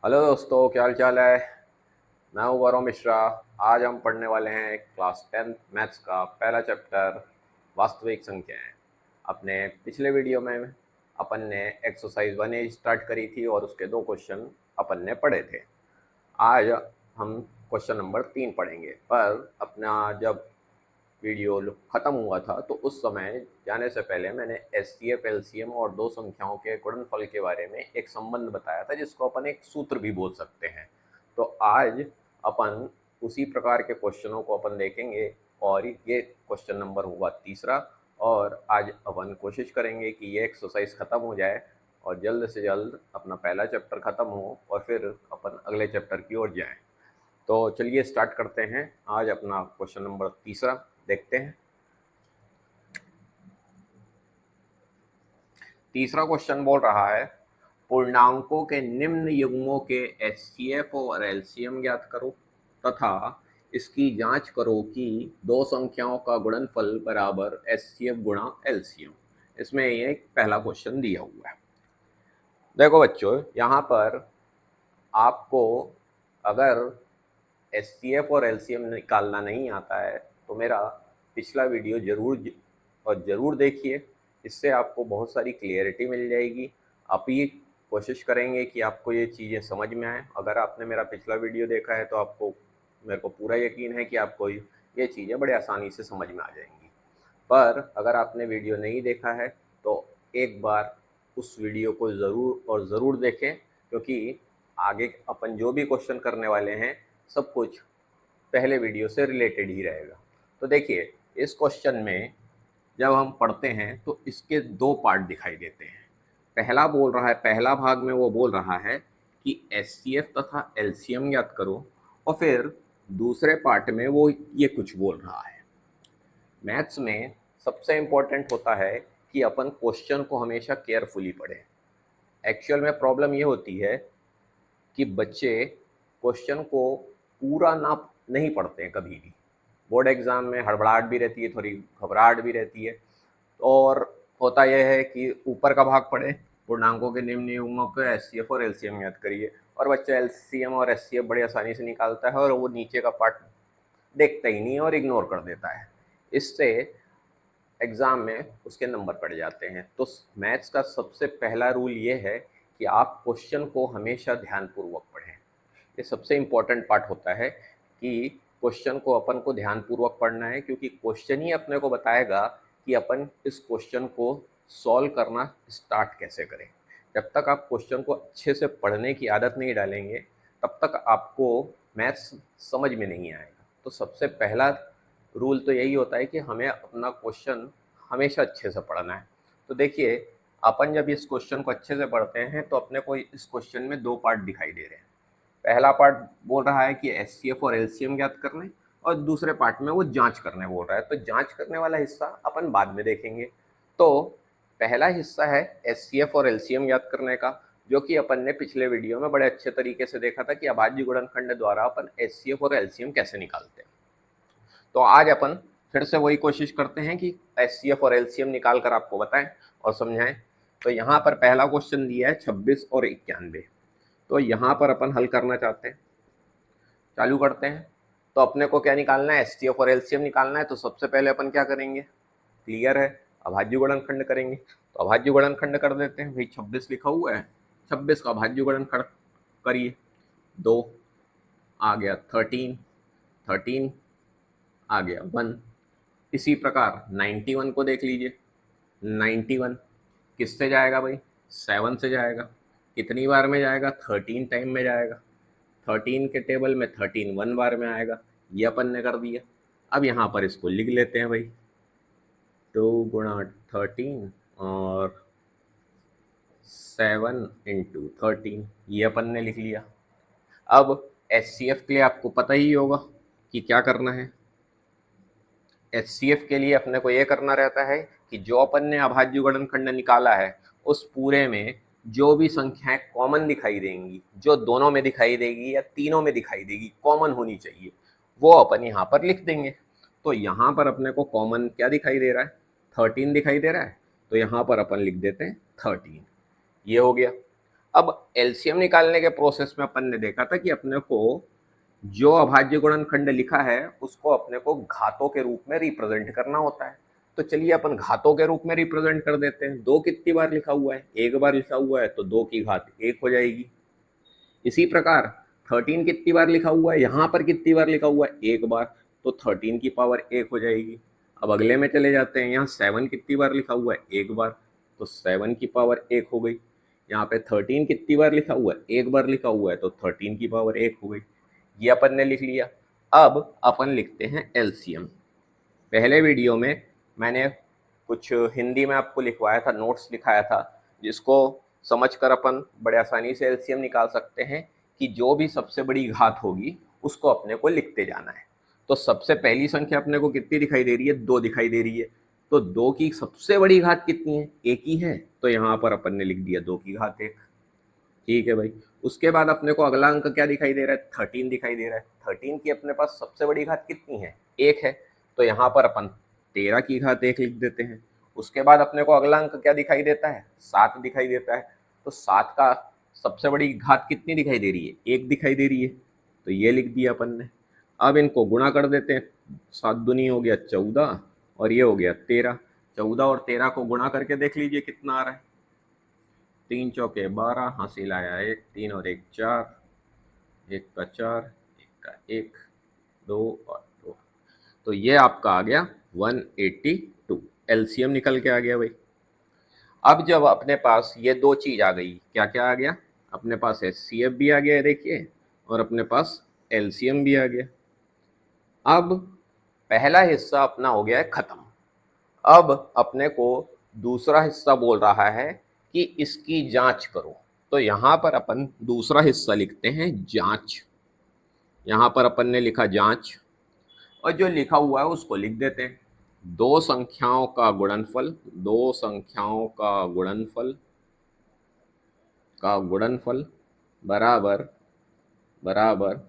Hello दोस्तों, क्या हाल चाल है। मैं हूँ गौरव मिश्रा। आज हम पढ़ने वाले हैं क्लास 10th मैथ्स का पहला चैप्टर वास्तविक संख्याएं। अपने पिछले वीडियो में अपन ने एक्सरसाइज 1A स्टार्ट करी थी और उसके दो क्वेश्चन अपन ने पढ़े थे। आज हम क्वेश्चन नंबर 3 पढ़ेंगे। पर अपना जब वीडियो ख़त्म हुआ था तो उस समय जाने से पहले मैंने एचसीएफ एलसीएम और दो संख्याओं के गुणनफल के बारे में एक संबंध बताया था, जिसको अपन एक सूत्र भी बोल सकते हैं। तो आज अपन उसी प्रकार के क्वेश्चनों को अपन देखेंगे और ये क्वेश्चन नंबर हुआ तीसरा। और आज अपन कोशिश करेंगे कि ये एक्सरसाइज ख़त्म हो जाए और जल्द से जल्द अपना पहला चैप्टर ख़त्म हो और फिर अपन अगले चैप्टर की ओर जाएं। तो चलिए स्टार्ट करते हैं। आज अपना क्वेश्चन नंबर तीसरा देखते हैं। तीसरा क्वेश्चन बोल रहा है, पूर्णांकों के निम्न युग्मों के एचसीएफ और एलसीएम ज्ञात करो तथा इसकी जांच करो कि दो संख्याओं का गुणनफल बराबर एचसीएफ गुणा एलसीएम। इसमें ये पहला क्वेश्चन दिया हुआ है। देखो बच्चों, यहाँ पर आपको अगर एचसीएफ और एलसीएम निकालना नहीं आता है तो मेरा पिछला वीडियो ज़रूर देखिए। इससे आपको बहुत सारी क्लियरिटी मिल जाएगी। आप ही कोशिश करेंगे कि आपको ये चीज़ें समझ में आए। अगर आपने मेरा पिछला वीडियो देखा है तो आपको मेरे को पूरा यकीन है कि आपको ये चीज़ें बड़े आसानी से समझ में आ जाएंगी। पर अगर आपने वीडियो नहीं देखा है तो एक बार उस वीडियो को ज़रूर देखें, क्योंकि आगे अपन जो भी क्वेश्चन करने वाले हैं सब कुछ पहले वीडियो से रिलेटेड ही रहेगा। तो देखिए, इस क्वेश्चन में जब हम पढ़ते हैं तो इसके दो पार्ट दिखाई देते हैं। पहला भाग में वो बोल रहा है कि एचसीएफ तथा एलसीएम ज्ञात करो, और फिर दूसरे पार्ट में वो ये कुछ बोल रहा है। मैथ्स में सबसे इम्पोर्टेंट होता है कि अपन क्वेश्चन को हमेशा केयरफुली पढ़ें। एक्चुअल में प्रॉब्लम ये होती है कि बच्चे क्वेश्चन को पूरा ना नहीं पढ़ते हैं कभी भी। बोर्ड एग्ज़ाम में हड़बड़ाहट भी रहती है, थोड़ी घबराहट भी रहती है। और होता यह है कि ऊपर का भाग पढ़े, पूर्णांकों के निम्न युग्मों के एचसीएफ और एलसीएम याद करिए, और बच्चा एलसीएम और एचसीएफ बड़ी आसानी से निकालता है और वो नीचे का पार्ट देखता ही नहीं है और इग्नोर कर देता है। इससे एग्ज़ाम में उसके नंबर कट जाते हैं। तो मैथ्स का सबसे पहला रूल ये है कि आप क्वेश्चन को हमेशा ध्यानपूर्वक पढ़ें। ये सबसे इम्पॉर्टेंट पार्ट होता है कि क्वेश्चन को अपन को ध्यानपूर्वक पढ़ना है, क्योंकि क्वेश्चन ही अपने को बताएगा कि अपन इस क्वेश्चन को सॉल्व करना स्टार्ट कैसे करें। जब तक आप क्वेश्चन को अच्छे से पढ़ने की आदत नहीं डालेंगे तब तक आपको मैथ्स समझ में नहीं आएगा। तो सबसे पहला रूल तो यही होता है कि हमें अपना क्वेश्चन हमेशा अच्छे से पढ़ना है। तो देखिए, अपन जब इस क्वेश्चन को अच्छे से पढ़ते हैं तो अपने को इस क्वेश्चन में दो पार्ट दिखाई दे रहे हैं। पहला पार्ट बोल रहा है कि एचसीएफ और एलसीएम ज्ञात करने, और दूसरे पार्ट में वो जांच करने बोल रहा है। तो जांच करने वाला हिस्सा अपन बाद में देखेंगे। तो पहला हिस्सा है एचसीएफ और एलसीएम ज्ञात करने का, जो कि अपन ने पिछले वीडियो में बड़े अच्छे तरीके से देखा था कि अभाज्य गुणनखंड द्वारा अपन एचसीएफ और एलसीएम कैसे निकालते हैं। तो आज अपन फिर से वही कोशिश करते हैं कि एचसीएफ और एलसीएम निकाल कर आपको बताएं और समझाएं। तो यहाँ पर पहला क्वेश्चन दिया है 26 और 91। तो यहाँ पर अपन हल करना चाहते हैं। चालू करते हैं। तो अपने को क्या निकालना है, एचसीएफ और एलसीएम निकालना है। तो सबसे पहले अपन क्या करेंगे, क्लियर है, अभाज्य गुणनखंड करेंगे। तो अभाज्य गुणनखंड कर देते हैं। भाई 26 लिखा हुआ है, 26 का अभाज्य गुणनखंड करिए। 2 आ गया 13, 13 आ गया 1। इसी प्रकार 91 को देख लीजिए। 91 किससे जाएगा भाई, 7 से जाएगा। कितनी बार में जाएगा, 13 टाइम में जाएगा। 13 के टेबल में 13 1 बार में आएगा। ये अपन ने कर दिया। अब यहाँ पर इसको लिख लेते हैं भाई, 2 गुणा 13 और 7 इंटू 13, ये अपन ने लिख लिया। अब एचसीएफ के लिए आपको पता ही होगा कि क्या करना है। एचसीएफ के लिए अपने को ये करना रहता है कि जो अपन ने अभाज्य गुणनखंड निकाला है उस पूरे में जो भी संख्याएं कॉमन दिखाई देंगी, जो दोनों में दिखाई देगी या तीनों में दिखाई देगी, कॉमन होनी चाहिए, वो अपन यहाँ पर लिख देंगे। तो यहाँ पर अपने को कॉमन क्या दिखाई दे रहा है, 13 दिखाई दे रहा है। तो यहाँ पर अपन लिख देते हैं 13। ये हो गया। अब एलसीएम निकालने के प्रोसेस में अपन ने देखा था कि अपने को जो अभाज्य गुणनखंड लिखा है उसको अपने को घातों के रूप में रिप्रेजेंट करना होता है। तो चलिए अपन घातों के रूप में रिप्रेजेंट कर देते हैं। दो कितनी बार लिखा हुआ है? एक बार लिखा हुआ है, तो दो की घात एक हो जाएगी। इसी प्रकार 13 कितनी बार लिखा हुआ है? यहाँ पर कितनी बार लिखा हुआ है? एक बार, तो 13 की पावर एक हो जाएगी। अब अगले में चले जाते हैं। यहाँ 7 कितनी बार लिखा हुआ है? एक बार, तो 7 की पावर एक हो गई। यहाँ पे 13 कितनी बार लिखा हुआ है? एक बार लिखा हुआ है, तो 13 की पावर एक हो गई। ये अपन ने लिख लिया। अब अपन लिखते हैं एलसीएम। पहले वीडियो में मैंने कुछ हिंदी में आपको लिखवाया था, नोट्स दिखाया था, जिसको समझकर अपन बड़े आसानी से एलसीएम निकाल सकते हैं कि जो भी सबसे बड़ी घात होगी उसको अपने को लिखते जाना है। तो सबसे पहली संख्या अपने को कितनी दिखाई दे रही है? दो दिखाई दे रही है। तो दो की सबसे बड़ी घात कितनी है? एक ही है, तो यहाँ पर अपन ने लिख दिया दो की घात एक। ठीक है भाई। उसके बाद अपने को अगला अंक क्या दिखाई दे रहा है? 13 दिखाई दे रहा है। 13 की अपने पास सबसे बड़ी घात कितनी है? एक है, तो यहाँ पर अपन 13 की घात एक लिख देते हैं। उसके बाद अपने को अगला अंक क्या दिखाई देता है? 7 दिखाई देता है। तो 7 का सबसे बड़ी घात कितनी दिखाई दे रही है? एक दिखाई दे रही है, तो ये लिख दिया अपन ने। अब इनको गुणा कर देते हैं। 7 दूनी हो गया 14 और ये हो गया 13। 14 और 13 को गुणा करके देख लीजिए कितना आ रहा है। 3 चौके 12, हासिल आया एक, 3 और एक 4, एक का 4, एक का 1, 2 और 2। तो ये आपका आ गया 182। एलसीएम निकल के आ गया भाई। अब जब अपने पास ये दो चीज आ गई, क्या क्या आ गया? अपने पास एचसीएफ भी आ गया है देखिए, और अपने पास एलसीएम भी आ गया। अब पहला हिस्सा अपना हो गया है खत्म। अब अपने को दूसरा हिस्सा बोल रहा है कि इसकी जांच करो। तो यहां पर अपन दूसरा हिस्सा लिखते हैं जांच। यहां पर अपन ने लिखा जांच, और जो लिखा हुआ है उसको लिख देते हैं। दो संख्याओं का गुणनफल, दो संख्याओं का गुणनफल बराबर बराबर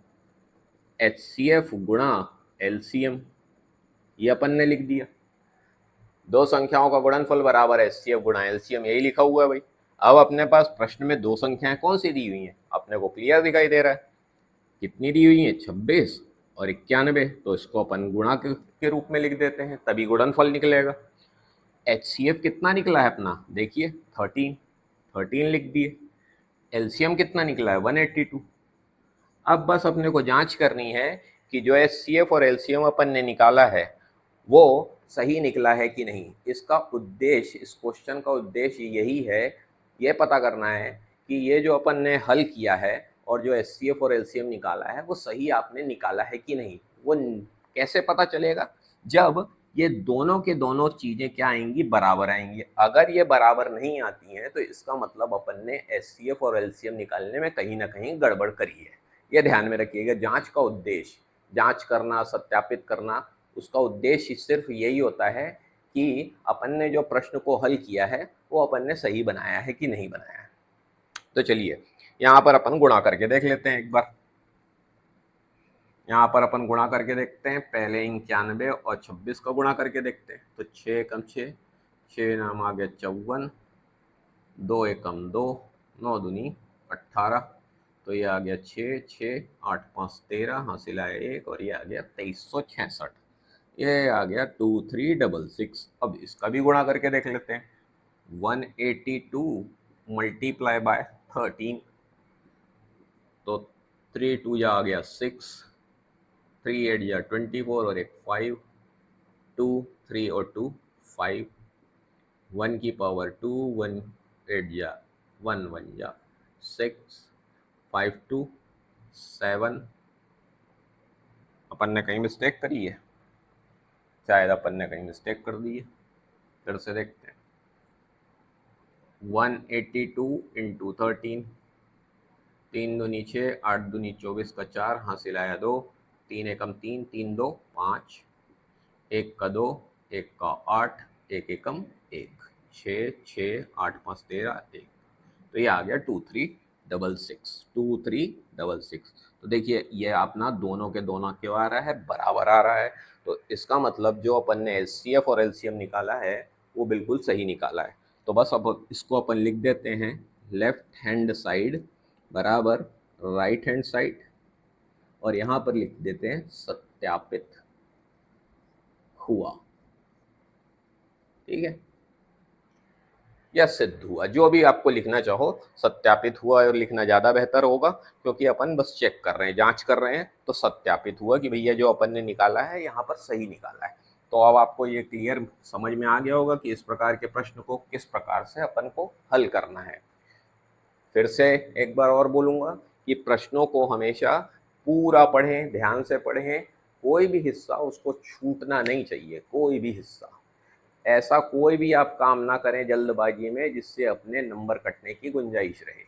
एचसीएफ गुणा एलसीएम। ये अपन ने लिख दिया। दो संख्याओं का गुणनफल बराबर एचसीएफ गुणा एलसीएम, यही लिखा हुआ है भाई। अब अपने पास प्रश्न में दो संख्याएं कौन सी दी हुई हैं? अपने को क्लियर दिखाई दे रहा है। कितनी दी हुई है? 26 और 91। तो इसको अपन गुणा के रूप में लिख देते हैं, तभी गुणनफल निकलेगा। एचसीएफ कितना निकला है अपना? देखिए 13 लिख दिए। एलसीएम कितना निकला है? 182। अब बस अपने को जांच करनी है कि जो एचसीएफ और एलसीएम अपन ने निकाला है वो सही निकला है कि नहीं। इसका उद्देश्य, इस क्वेश्चन का उद्देश्य यही है, ये पता करना है कि ये जो अपन ने हल किया है और जो एचसीएफ और एलसीएम निकाला है वो सही आपने निकाला है कि नहीं। वो कैसे पता चलेगा? जब ये दोनों के दोनों चीजें क्या आएंगी? बराबर आएंगी। अगर ये बराबर नहीं आती हैं तो इसका मतलब अपन ने एचसीएफ और एलसीएम निकालने में कहीं ना कहीं गड़बड़ करी है। ये ध्यान में रखिएगा। जांच का उद्देश्य, जांच करना, सत्यापित करना, उसका उद्देश्य सिर्फ यही होता है कि अपन ने जो प्रश्न को हल किया है वो अपन ने सही बनाया है कि नहीं बनाया है। तो चलिए यहाँ पर अपन गुणा करके देख लेते हैं एक बार। यहाँ पर अपन गुणा करके देखते हैं। पहले 91 और 26 का गुणा करके देखते हैं। तो 6 एकम 6, 6 नाम आ गया 54, 2 एकम 2, 9 दूनी 18। तो ये आ गया 6, 6, 8, 5, 13, हासिल आया 1 और ये आ गया 2366। ये आ गया 2366। अब इसका भी गुणा करके देख लेते हैं। 182 मल्टीप्लाई बाय 13, तो 3 2 जा आ गया 6, 3 8 जा 24 और एक 5, 2 3 और 2 5, 1 की पावर 2, 1 8 जा 1 1 जा 6, 5 2 7। अपन ने कहीं मिस्टेक करी है? शायद अपन ने कहीं मिस्टेक कर दी है। फिर से देखते हैं। 182 इंटू 13, 3 दूनी 6, 8 दूनी 24 का 4, हासिल आया 2, 3 एकम 3, 3 2 5, 1 का 2, 1 का 8, 1 एकम 1, 6 6 8 5 13 1। तो ये आ गया 2366, 2366। तो देखिए ये अपना दोनों के दोनों क्यों आ रहा है? बराबर आ रहा है। तो इसका मतलब जो अपन ने एचसीएफ और एलसीएम निकाला है वो बिल्कुल सही निकाला है। तो बस अब इसको अपन लिख देते हैं लेफ्ट हैंड साइड बराबर राइट हैंड साइड, और यहाँ पर लिख देते हैं सत्यापित हुआ। ठीक है, या सिद्ध हुआ, जो भी आपको लिखना चाहो। सत्यापित हुआ और लिखना ज़्यादा बेहतर होगा, क्योंकि अपन बस चेक कर रहे हैं, जांच कर रहे हैं। तो सत्यापित हुआ कि भैया जो अपन ने निकाला है यहाँ पर सही निकाला है। तो अब आपको ये क्लियर समझ में आ गया होगा कि इस प्रकार के प्रश्न को किस प्रकार से अपन को हल करना है। फिर से एक बार और बोलूँगा कि प्रश्नों को हमेशा पूरा पढ़ें, ध्यान से पढ़ें, कोई भी हिस्सा उसको छूटना नहीं चाहिए, कोई भी हिस्सा। ऐसा कोई भी आप काम ना करें जल्दबाजी में जिससे अपने नंबर कटने की गुंजाइश रहे।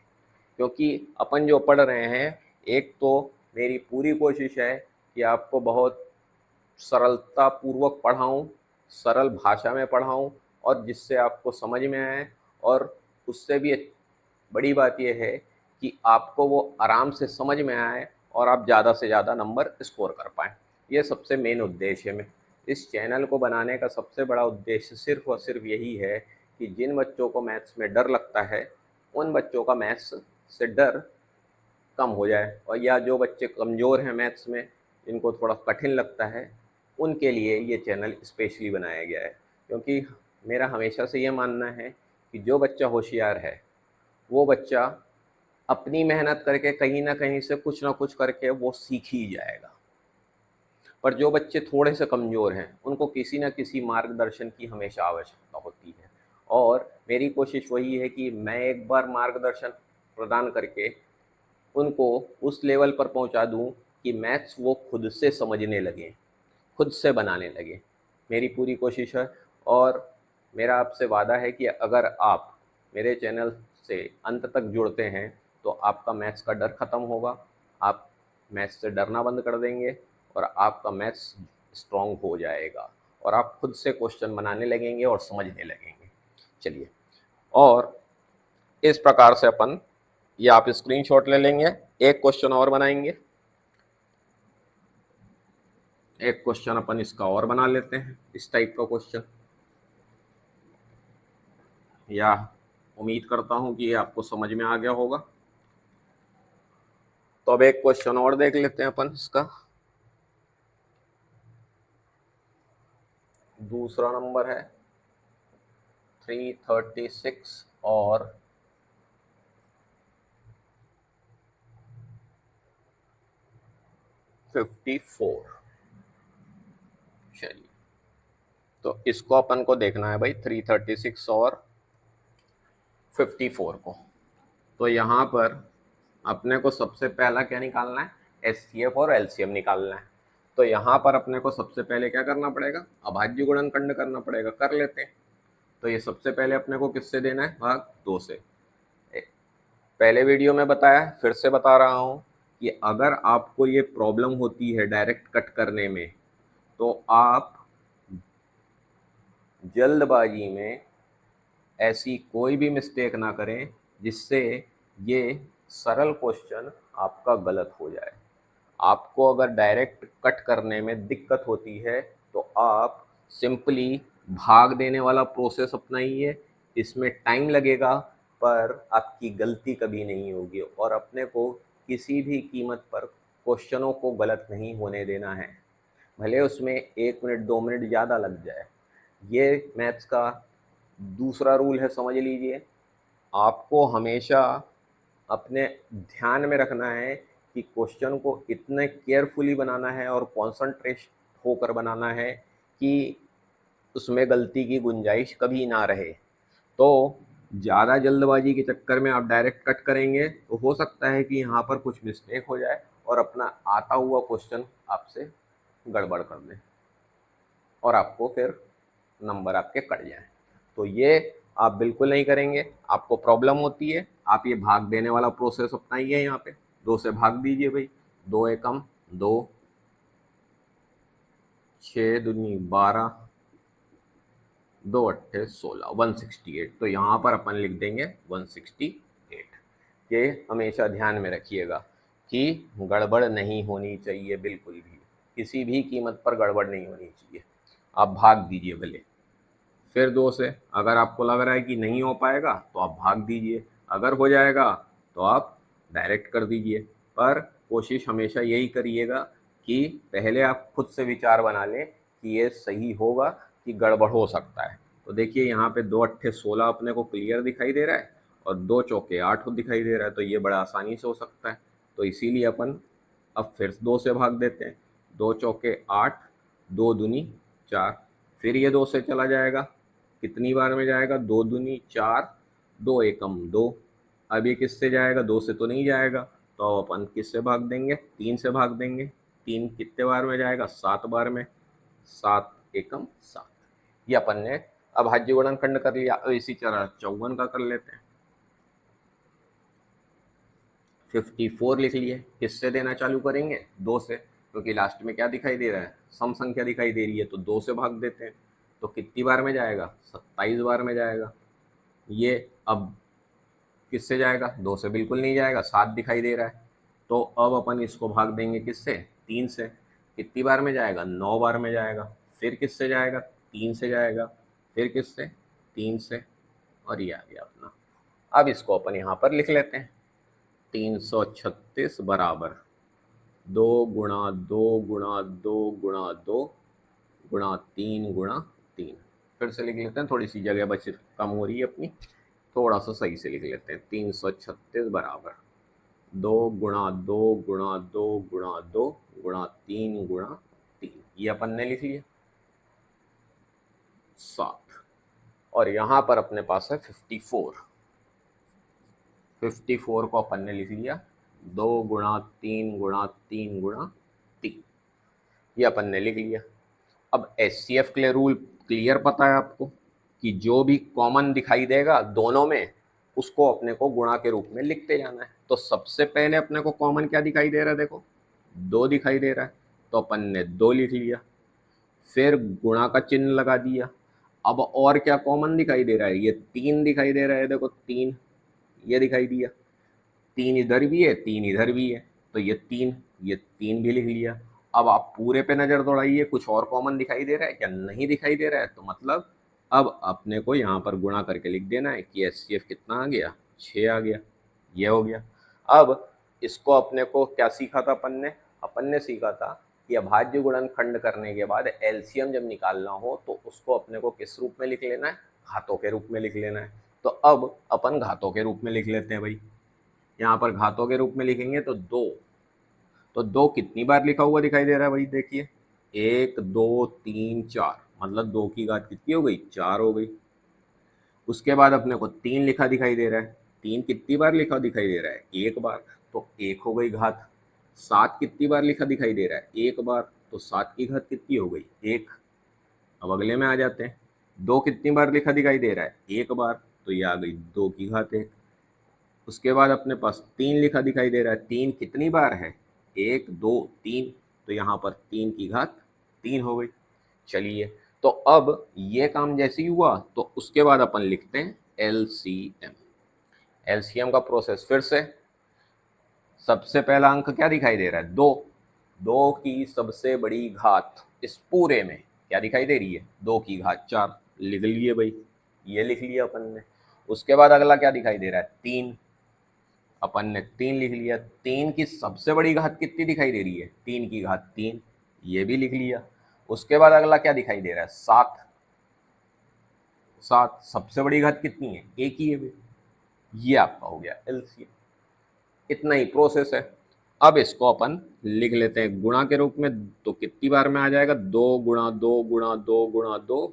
क्योंकि अपन जो पढ़ रहे हैं, एक तो मेरी पूरी कोशिश है कि आपको बहुत सरलता पूर्वक पढ़ाऊँ, सरल भाषा में पढ़ाऊँ, और जिससे आपको समझ में आए। और उससे भी बड़ी बात यह है कि आपको वो आराम से समझ में आए और आप ज़्यादा से ज़्यादा नंबर स्कोर कर पाएँ। ये सबसे मेन उद्देश्य है। इस चैनल को बनाने का सबसे बड़ा उद्देश्य सिर्फ़ और सिर्फ यही है कि जिन बच्चों को मैथ्स में डर लगता है, उन बच्चों का मैथ्स से डर कम हो जाए, और या जो बच्चे कमज़ोर हैं मैथ्स में, जिनको थोड़ा कठिन लगता है, उनके लिए ये चैनल स्पेशली बनाया गया है। क्योंकि मेरा हमेशा से ये मानना है कि जो बच्चा होशियार है, वो बच्चा अपनी मेहनत करके कहीं ना कहीं से कुछ ना कुछ करके वो सीख ही जाएगा। पर जो बच्चे थोड़े से कमज़ोर हैं, उनको किसी न किसी मार्गदर्शन की हमेशा आवश्यकता होती है। और मेरी कोशिश वही है कि मैं एक बार मार्गदर्शन प्रदान करके उनको उस लेवल पर पहुंचा दूं कि मैथ्स वो खुद से समझने लगें, खुद से बनाने लगें। मेरी पूरी कोशिश है। और मेरा आपसे वादा है कि अगर आप मेरे चैनल से अंत तक जुड़ते हैं तो आपका मैथ्स का डर ख़त्म होगा, आप मैथ्स से डरना बंद कर देंगे, और आपका मैथ्स स्ट्रॉन्ग हो जाएगा, और आप खुद से क्वेश्चन बनाने लगेंगे और समझने लगेंगे। चलिए, और इस प्रकार से अपन, ये आप स्क्रीनशॉट ले लेंगे, एक क्वेश्चन और बनाएंगे। एक क्वेश्चन अपन इसका और बना लेते हैं, इस टाइप का क्वेश्चन, या उम्मीद करता हूं कि ये आपको समझ में आ गया होगा। तो अब एक क्वेश्चन और देख लेते हैं अपन इसका। दूसरा नंबर है 336 और 54। चलिए, तो इसको अपन को देखना है भाई, 336 और 54 को। तो यहाँ पर अपने को सबसे पहला क्या निकालना है, एचसीएफ और एलसीएम निकालना है। तो यहाँ पर अपने को सबसे पहले क्या करना पड़ेगा, अभाज्य गुणनखंड करना पड़ेगा। कर लेते हैं। तो ये सबसे पहले अपने को किससे देना है, भाग 2 से। पहले वीडियो में बताया, फिर से बता रहा हूँ कि अगर आपको ये प्रॉब्लम होती है डायरेक्ट कट करने में, तो आप जल्दबाजी में ऐसी कोई भी मिस्टेक ना करें जिससे ये सरल क्वेश्चन आपका गलत हो जाए। आपको अगर डायरेक्ट कट करने में दिक्कत होती है तो आप सिंपली भाग देने वाला प्रोसेस अपनाइए। इसमें टाइम लगेगा, पर आपकी गलती कभी नहीं होगी, और अपने को किसी भी कीमत पर क्वेश्चनों को गलत नहीं होने देना है, भले उसमें 1 मिनट 2 मिनट ज़्यादा लग जाए। ये मैथ्स का दूसरा रूल है, समझ लीजिए। आपको हमेशा अपने ध्यान में रखना है कि क्वेश्चन को इतने केयरफुली बनाना है और कॉन्संट्रेट होकर बनाना है कि उसमें गलती की गुंजाइश कभी ना रहे। तो ज़्यादा जल्दबाजी के चक्कर में आप डायरेक्ट कट करेंगे तो हो सकता है कि यहाँ पर कुछ मिस्टेक हो जाए और अपना आता हुआ क्वेश्चन आपसे गड़बड़ कर दें, और आपको फिर नंबर आपके कट जाएं। तो ये आप बिल्कुल नहीं करेंगे। आपको प्रॉब्लम होती है, आप ये भाग देने वाला प्रोसेस अपनाइए। यहाँ पे 2 से भाग दीजिए भाई, 2 एकम 2, 6 दूनी 12, 2 अट्ठे 16, 168। तो यहाँ पर अपन लिख देंगे 168। ये हमेशा ध्यान में रखिएगा कि गड़बड़ नहीं होनी चाहिए, बिल्कुल भी किसी भी कीमत पर गड़बड़ नहीं होनी चाहिए। आप भाग दीजिए भले। फिर 2 से, अगर आपको लग रहा है कि नहीं हो पाएगा तो आप भाग दीजिए, अगर हो जाएगा तो आप डायरेक्ट कर दीजिए। पर कोशिश हमेशा यही करिएगा कि पहले आप खुद से विचार बना लें कि ये सही होगा कि गड़बड़ हो सकता है। तो देखिए यहाँ पे 2 अट्ठे 16 अपने को क्लियर दिखाई दे रहा है और 2 चौके 8 दिखाई दे रहा है, तो ये बड़ा आसानी से हो सकता है। तो इसीलिए अपन अब फिर 2 से भाग देते हैं। 2 चौके 8, 2 दूनी 4, फिर ये 2 से चला जाएगा, कितनी बार में जाएगा, 2 दूनी 4, 2 एकम 2। अब ये किससे जाएगा, 2 से तो नहीं जाएगा, तो अब अपन किससे भाग देंगे, 3 से भाग देंगे। 3 कितने बार में जाएगा, 7 बार में, 7 एकम 7। ये अपन ने अभाज्य गुणनखंड कर लिया। अब इसी तरह 54 का कर लेते हैं। 54 लिख लिए, किससे देना चालू करेंगे, 2 से, क्योंकि लास्ट में क्या दिखाई दे रहा है, सम संख्या दिखाई दे रही है, तो 2 से भाग देते हैं। तो कितनी बार में जाएगा, 27 बार में जाएगा। ये अब किससे जाएगा, 2 से बिल्कुल नहीं जाएगा, 7 दिखाई दे रहा है, तो अब अपन इसको भाग देंगे किससे, 3 से। कितनी बार में जाएगा, 9 बार में जाएगा। फिर किससे जाएगा, 3 से जाएगा, फिर किससे, 3 से, और ये आ गया अपना। अब इसको अपन यहाँ पर लिख लेते हैं। 336 बराबर 2 गुणा 2 गुणा 2 गुणा 3 गुणा 3। फिर से लिख लेते हैं, थोड़ी सी जगह बच कम हो रही है अपनी, थोड़ा सा सही से लिख लेते हैं। 336 बराबर 2 गुणा 2 गुणा 2 गुणा 2 गुणा 3 गुणा 3, ये अपन ने लिख लिया 7। और यहाँ पर अपने पास है 54। 54 को अपन ने लिख लिया 2 गुणा 3 गुणा 3 गुणा 3, ये अपन ने लिख लिया। अब एचसीएफ के लिए रूल क्लियर पता है आपको कि जो भी कॉमन दिखाई देगा दोनों में, उसको अपने को गुणा के रूप में लिखते जाना है। तो सबसे पहले अपने को कॉमन क्या दिखाई दे रहा है, देखो 2 दिखाई दे रहा है, तो अपन ने 2 लिख लिया, फिर गुणा का चिन्ह लगा दिया। अब और क्या कॉमन दिखाई दे रहा है, ये 3 दिखाई दे रहा है, देखो 3 ये दिखाई दिया, 3 इधर भी है, 3 इधर भी है, तो ये 3 भी लिख लिया। अब आप पूरे पे नज़र दौड़ाइए, कुछ और कॉमन दिखाई दे रहा है क्या, नहीं दिखाई दे रहा है, तो मतलब अब अपने को यहाँ पर गुणा करके लिख देना है कि एचसीएफ कितना आ गया, 6 आ गया, ये हो गया। अब इसको अपने को क्या सीखा था अपन ने सीखा था कि अभाज्य गुणनखंड करने के बाद एलसीएम जब निकालना हो तो उसको अपने को किस रूप में लिख लेना है, घातों के रूप में लिख लेना है। तो अब अपन घातों के रूप में लिख लेते हैं भाई। यहाँ पर घातों के रूप में लिखेंगे तो 2, तो 2 कितनी बार लिखा हुआ दिखाई दे रहा है भाई, देखिए 1 2 3 4, मतलब 2 की घात कितनी हो गई, 4 हो गई। उसके बाद अपने को 3 लिखा दिखाई दे रहा है, 3 कितनी बार लिखा दिखाई दे रहा है, 1 बार, तो 1 हो गई घात। 7 कितनी बार लिखा दिखाई दे रहा है, 1 बार, तो 7 की घात कितनी हो गई, 1। अब अगले में आ जाते हैं, 2 कितनी बार लिखा दिखाई दे रहा है, 1 बार, तो ये आ गई 2 की घात 1। उसके बाद अपने पास 3 लिखा दिखाई दे रहा है, 3 कितनी बार है, 1 2 3, तो यहाँ पर 3 की घात 3 हो गई। चलिए, तो अब ये काम जैसे ही हुआ तो उसके बाद अपन लिखते हैं एलसीएम। एलसीएम का प्रोसेस फिर से, सबसे पहला अंक क्या दिखाई दे रहा है, 2। 2 की सबसे बड़ी घात इस पूरे में क्या दिखाई दे रही है, 2 की घात 4, लिख लिए भाई, ये लिख लिया अपन ने। उसके बाद अगला क्या दिखाई दे रहा है, 3, अपन ने 3 लिख लिया। 3 की सबसे बड़ी घात कितनी दिखाई दे रही है, 3 की घात 3, ये भी लिख लिया। उसके बाद अगला क्या दिखाई दे रहा है, 7। 7 सबसे बड़ी घात कितनी है, 1 ही है भाई, ये आपका हो गया एलसीएम। इतना ही प्रोसेस है। अब इसको अपन लिख लेते हैं गुणा के रूप में, तो कितनी बार में आ जाएगा, 2 गुणा 2 गुणा 2 गुणा 2,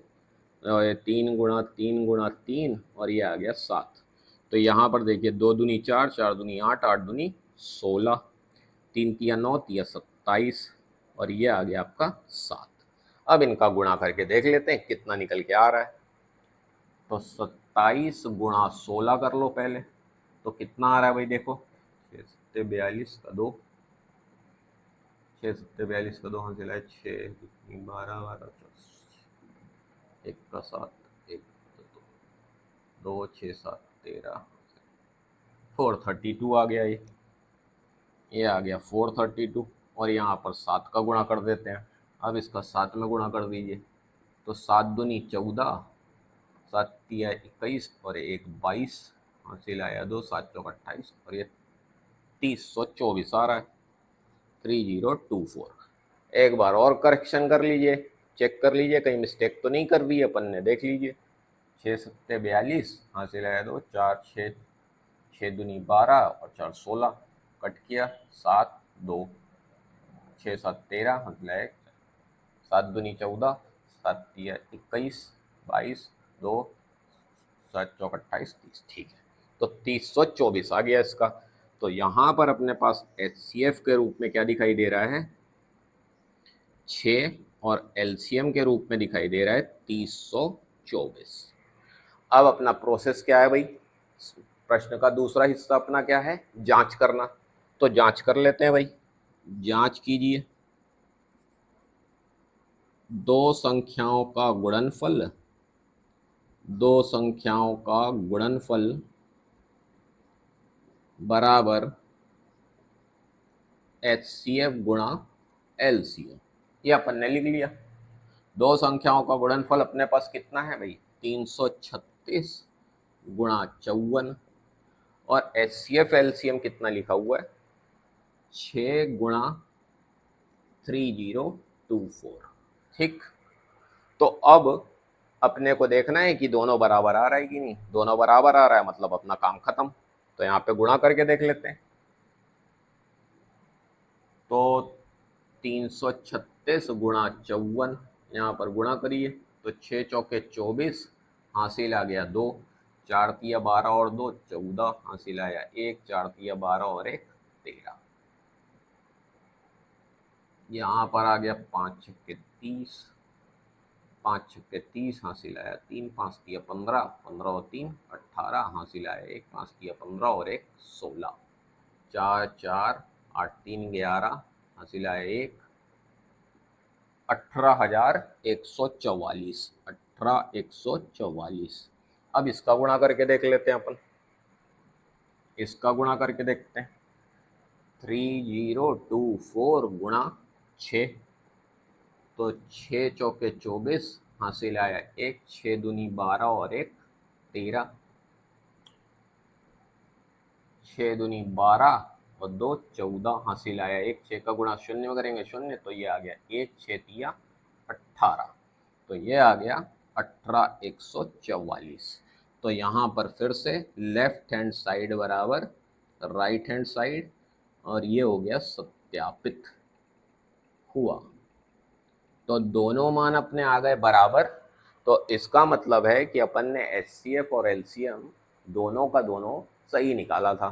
3 गुणा 3 गुणा 3, और ये आ गया 7। तो यहाँ पर देखिए 2 दूनी 4, 4 दूनी 8, 8 दूनी 16, 3 तिया 9, तिया 27, और ये आ गया आपका 7। अब इनका गुणा करके देख लेते हैं कितना निकल के आ रहा है। तो 27 गुणा 16 कर लो पहले, तो कितना आ रहा है भाई, देखो 6 सत्ते 42 का 2, 6 सत्ते 42 का 2 हासिल है 6, 12 12 1 का 7, 1 2 6 7 13, 432 आ गया, ये आ गया 432। और यहाँ पर 7 का गुणा कर देते हैं। अब इसका 7 में गुणा कर दीजिए, तो 7 दूनी 14, 7 तिया 21 और एक 22, हासिल आया 2, 7 चौक 28 और ये 3024 आ रहा है, 3024। एक बार और करेक्शन कर लीजिए, चेक कर लीजिए कहीं मिस्टेक तो नहीं कर दी अपन ने, देख लीजिए। 6 सत्ते 42, हासिल आया 2, 4 6, 6 दूनी 12 और 4 16, कट किया 7 2, 6 7 13, हासिल आया 7 दूनी 14, 7 तिया 21, 22 2, 7 चौक 28 30, ठीक है। तो 3024 आ गया इसका। तो यहाँ पर अपने पास HCF के रूप में क्या दिखाई दे रहा है, 6, और LCM के रूप में दिखाई दे रहा है 3024। अब अपना प्रोसेस क्या है भाई, प्रश्न का दूसरा हिस्सा अपना क्या है, जांच करना। तो जांच कर लेते हैं भाई, जांच कीजिए। दो संख्याओं का गुणनफल, दो संख्याओं का गुणनफल बराबर HCF गुणा LCM, ये अपन ने लिख लिया। दो संख्याओं का गुणनफल अपने पास कितना है भाई, 336 गुणा 54, और HCF LCM कितना लिखा हुआ है, 6 गुणा 3024। ठीक, तो अब अपने को देखना है कि दोनों बराबर आ रहा है कि नहीं। दोनों बराबर आ रहा है मतलब अपना काम खत्म। तो यहाँ पे गुणा करके देख लेते हैं। तो 336 गुणा 54, यहाँ पर गुणा करिए तो 6 चौके 24, हासिल आ गया 2, 4 तिया 12 और 2 14, हासिल आया 1, 4 तिया 12 और 1 13। यहाँ पर आ गया 5 छक्के 30, 5 छक्के 30, हासिल आया 3, 5 तिया 15, 15 और 3 18, हासिल आया 1, 5 तिया 15 और 1 16, 4 4 8 3 11, हासिल आया 1, 18,144, 18,144। अब इसका गुणा करके देख लेते हैं अपन, इसका गुणा करके देखते हैं। 3024 गुणा 6, तो 6 चौके 24, हासिल आया 1, 6 दूनी 12 और 1 13, 6 दूनी 12 और 2 14, हासिल आया 1, 6 का गुणा शून्य में करेंगे शून्य, तो ये आ गया 1, 6 तिया 18, तो ये आ गया 18,144। तो यहाँ पर फिर से लेफ्ट हैंड साइड बराबर राइट हैंड साइड, और ये हो गया सत्यापित हुआ। तो दोनों मान अपने आ गए बराबर। तो इसका मतलब है कि अपन ने HCF और LCM दोनों का दोनों सही निकाला था।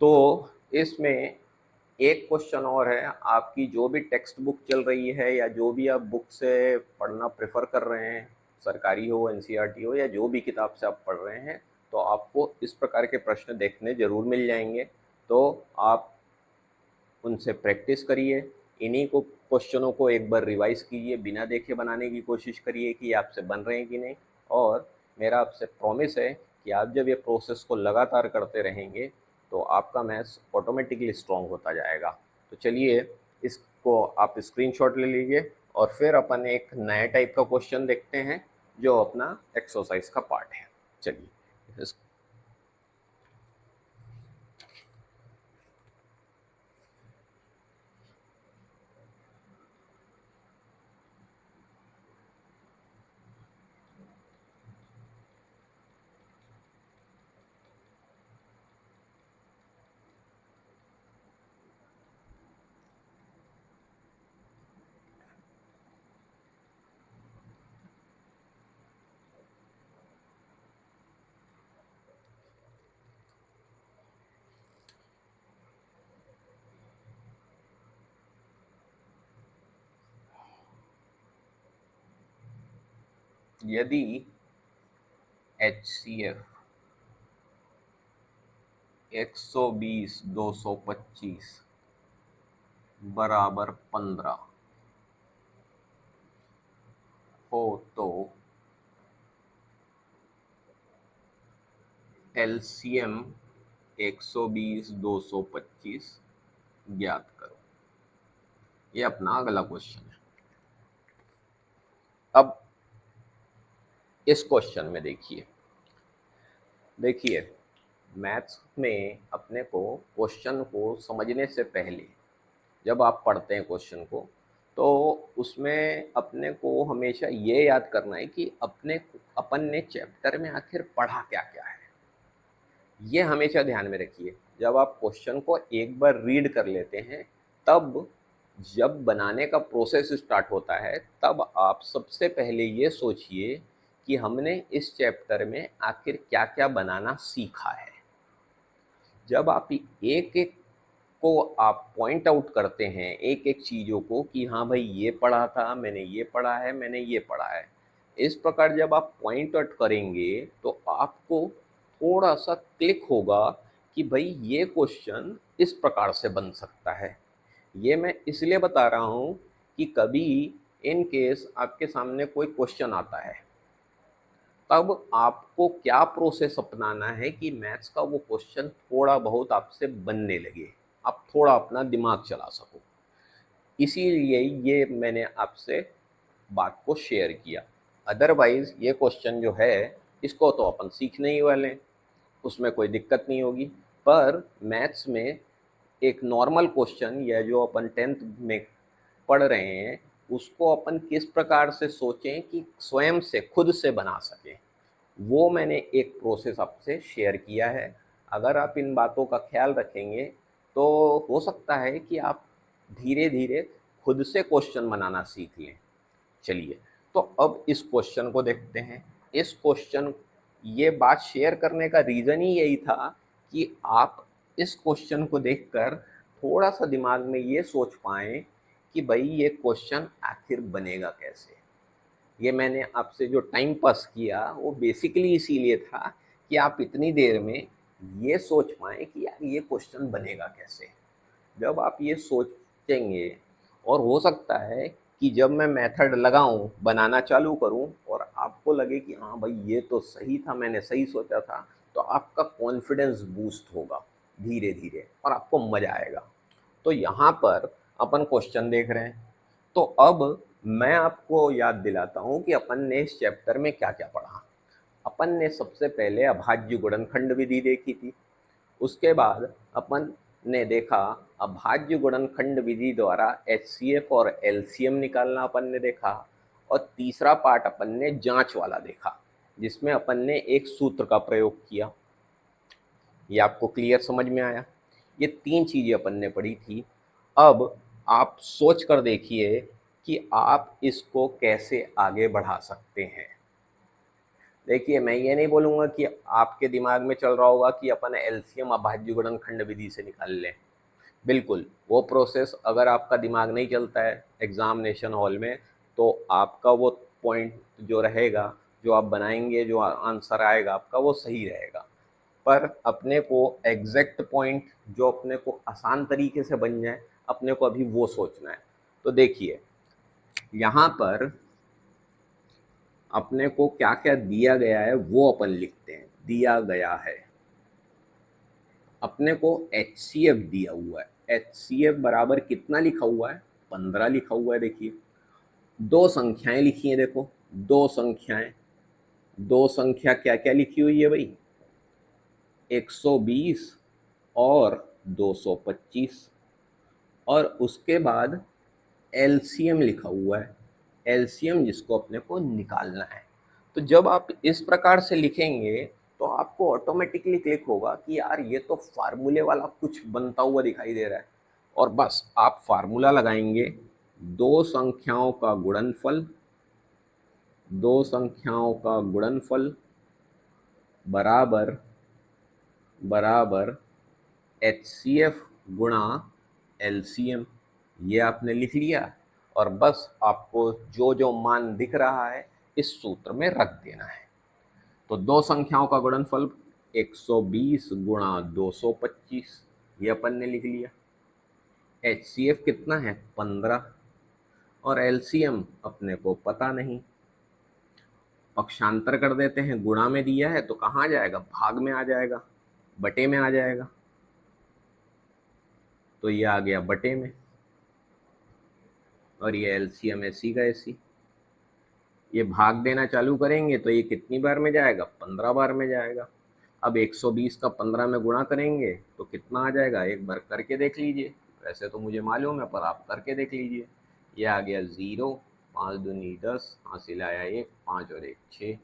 तो इसमें एक क्वेश्चन और है, आपकी जो भी टेक्स्ट बुक चल रही है या जो भी आप बुक से पढ़ना प्रेफर कर रहे हैं, सरकारी हो NCERT हो या जो भी किताब से आप पढ़ रहे हैं, तो आपको इस प्रकार के प्रश्न देखने ज़रूर मिल जाएंगे। तो आप उनसे प्रैक्टिस करिए, इन्हीं को क्वेश्चनों को एक बार रिवाइज कीजिए, बिना देखे बनाने की कोशिश करिए कि आपसे बन रहे हैं कि नहीं। और मेरा आपसे प्रॉमिस है कि आप जब ये प्रोसेस को लगातार करते रहेंगे तो आपका मैथ्स ऑटोमेटिकली स्ट्रॉन्ग होता जाएगा। तो चलिए इसको आप स्क्रीनशॉट ले लीजिए और फिर अपन एक नए टाइप का क्वेश्चन देखते हैं जो अपना एक्सरसाइज का पार्ट है। चलिए यदि HCF 120 225 बराबर 15 हो तो LCM 120 225 ज्ञात करो। ये अपना अगला क्वेश्चन है। अब इस क्वेश्चन में देखिए, देखिए मैथ्स में अपने को क्वेश्चन को समझने से पहले जब आप पढ़ते हैं क्वेश्चन को, तो उसमें अपने को हमेशा ये याद करना है कि अपन ने चैप्टर में आखिर पढ़ा क्या क्या है। ये हमेशा ध्यान में रखिए। जब आप क्वेश्चन को एक बार रीड कर लेते हैं, तब जब बनाने का प्रोसेस स्टार्ट होता है, तब आप सबसे पहले ये सोचिए कि हमने इस चैप्टर में आखिर क्या क्या बनाना सीखा है। जब आप एक एक को आप पॉइंट आउट करते हैं, एक एक चीज़ों को, कि हाँ भाई ये पढ़ा था, मैंने ये पढ़ा है, मैंने ये पढ़ा है, इस प्रकार जब आप पॉइंट आउट करेंगे तो आपको थोड़ा सा क्लिक होगा कि भाई ये क्वेश्चन इस प्रकार से बन सकता है। ये मैं इसलिए बता रहा हूँ कि कभी इन केस आपके सामने कोई क्वेश्चन आता है, तब आपको क्या प्रोसेस अपनाना है कि मैथ्स का वो क्वेश्चन थोड़ा बहुत आपसे बनने लगे, आप थोड़ा अपना दिमाग चला सको। इसीलिए ये मैंने आपसे बात को शेयर किया। अदरवाइज ये क्वेश्चन जो है, इसको तो अपन सीखने ही वाले हैं, उसमें कोई दिक्कत नहीं होगी। पर मैथ्स में एक नॉर्मल क्वेश्चन या जो अपन 10th में पढ़ रहे हैं, उसको अपन किस प्रकार से सोचें कि स्वयं से खुद से बना सकें, वो मैंने एक प्रोसेस आपसे शेयर किया है। अगर आप इन बातों का ख्याल रखेंगे तो हो सकता है कि आप धीरे धीरे खुद से क्वेश्चन बनाना सीख लें। चलिए, तो अब इस क्वेश्चन को देखते हैं। इस क्वेश्चन, ये बात शेयर करने का रीज़न ही यही था कि आप इस क्वेश्चन को देखकर थोड़ा सा दिमाग में ये सोच पाएँ कि भाई ये क्वेश्चन आखिर बनेगा कैसे। ये मैंने आपसे जो टाइम पास किया वो बेसिकली इसीलिए था कि आप इतनी देर में ये सोच पाएँ कि यार ये क्वेश्चन बनेगा कैसे। जब आप ये सोचेंगे, और हो सकता है कि जब मैं मेथड लगाऊं, बनाना चालू करूं, और आपको लगे कि हाँ भाई ये तो सही था, मैंने सही सोचा था, तो आपका कॉन्फिडेंस बूस्ट होगा धीरे धीरे और आपको मज़ा आएगा। तो यहाँ पर अपन क्वेश्चन देख रहे हैं। तो अब मैं आपको याद दिलाता हूँ कि अपन ने इस चैप्टर में क्या क्या पढ़ा। अपन ने सबसे पहले अभाज्य गुणनखंड विधि देखी थी। उसके बाद अपन ने देखा अभाज्य गुणनखंड विधि द्वारा एचसीएफ और एलसीएम निकालना अपन ने देखा। और तीसरा पार्ट अपन ने जांच वाला देखा, जिसमें अपन ने एक सूत्र का प्रयोग किया। ये आपको क्लियर समझ में आया? ये तीन चीज़ें अपन ने पढ़ी थी। अब आप सोच कर देखिए कि आप इसको कैसे आगे बढ़ा सकते हैं। देखिए, मैं ये नहीं बोलूँगा कि आपके दिमाग में चल रहा होगा कि अपन एलसीएम अभाज्य गुणनखंड विधि से निकाल लें। बिल्कुल, वो प्रोसेस अगर आपका दिमाग नहीं चलता है एग्ज़ामिनेशन हॉल में, तो आपका वो पॉइंट जो रहेगा, जो आप बनाएंगे, जो आंसर आएगा आपका, वो सही रहेगा। पर अपने को एग्जैक्ट पॉइंट जो अपने को आसान तरीके से बन जाए, अपने को अभी वो सोचना है। तो देखिए, यहाँ पर अपने को क्या क्या दिया गया है वो अपन लिखते हैं। दिया गया है, अपने को HCF दिया हुआ है। HCF बराबर कितना लिखा हुआ है? 15 लिखा हुआ है। देखिए, दो संख्याएं लिखी हैं। देखो, दो संख्याएं, दो संख्या क्या क्या लिखी हुई है भाई? 120 और 225। और उसके बाद एलसीएम लिखा हुआ है। एलसीएम जिसको अपने को निकालना है। तो जब आप इस प्रकार से लिखेंगे, तो आपको ऑटोमेटिकली क्लिक होगा कि यार ये तो फार्मूले वाला कुछ बनता हुआ दिखाई दे रहा है। और बस आप फार्मूला लगाएंगे, दो संख्याओं का गुणनफल, दो संख्याओं का गुणनफल बराबर बराबर HCF गुणा LCM। ये आपने लिख लिया, और बस आपको जो जो मान दिख रहा है इस सूत्र में रख देना है। तो दो संख्याओं का गुणनफल 120 गुणा 225, ये अपन ने लिख लिया। HCF कितना है? 15। और LCM अपने को पता नहीं, पक्षांतर कर देते हैं। गुणा में दिया है तो कहाँ जाएगा? भाग में आ जाएगा, बटे में आ जाएगा। तो ये आ गया बटे में, और ये LCM ऐसी का ऐसी। ये भाग देना चालू करेंगे तो ये कितनी बार में जाएगा, 15 बार में जाएगा। अब 120 का 15 में गुणा करेंगे तो कितना आ जाएगा, एक बार करके देख लीजिए। वैसे तो मुझे मालूम है पर आप करके देख लीजिए। ये आ गया 0, 5 दूनी 10, हासिल आया 1, 5 और 1 6।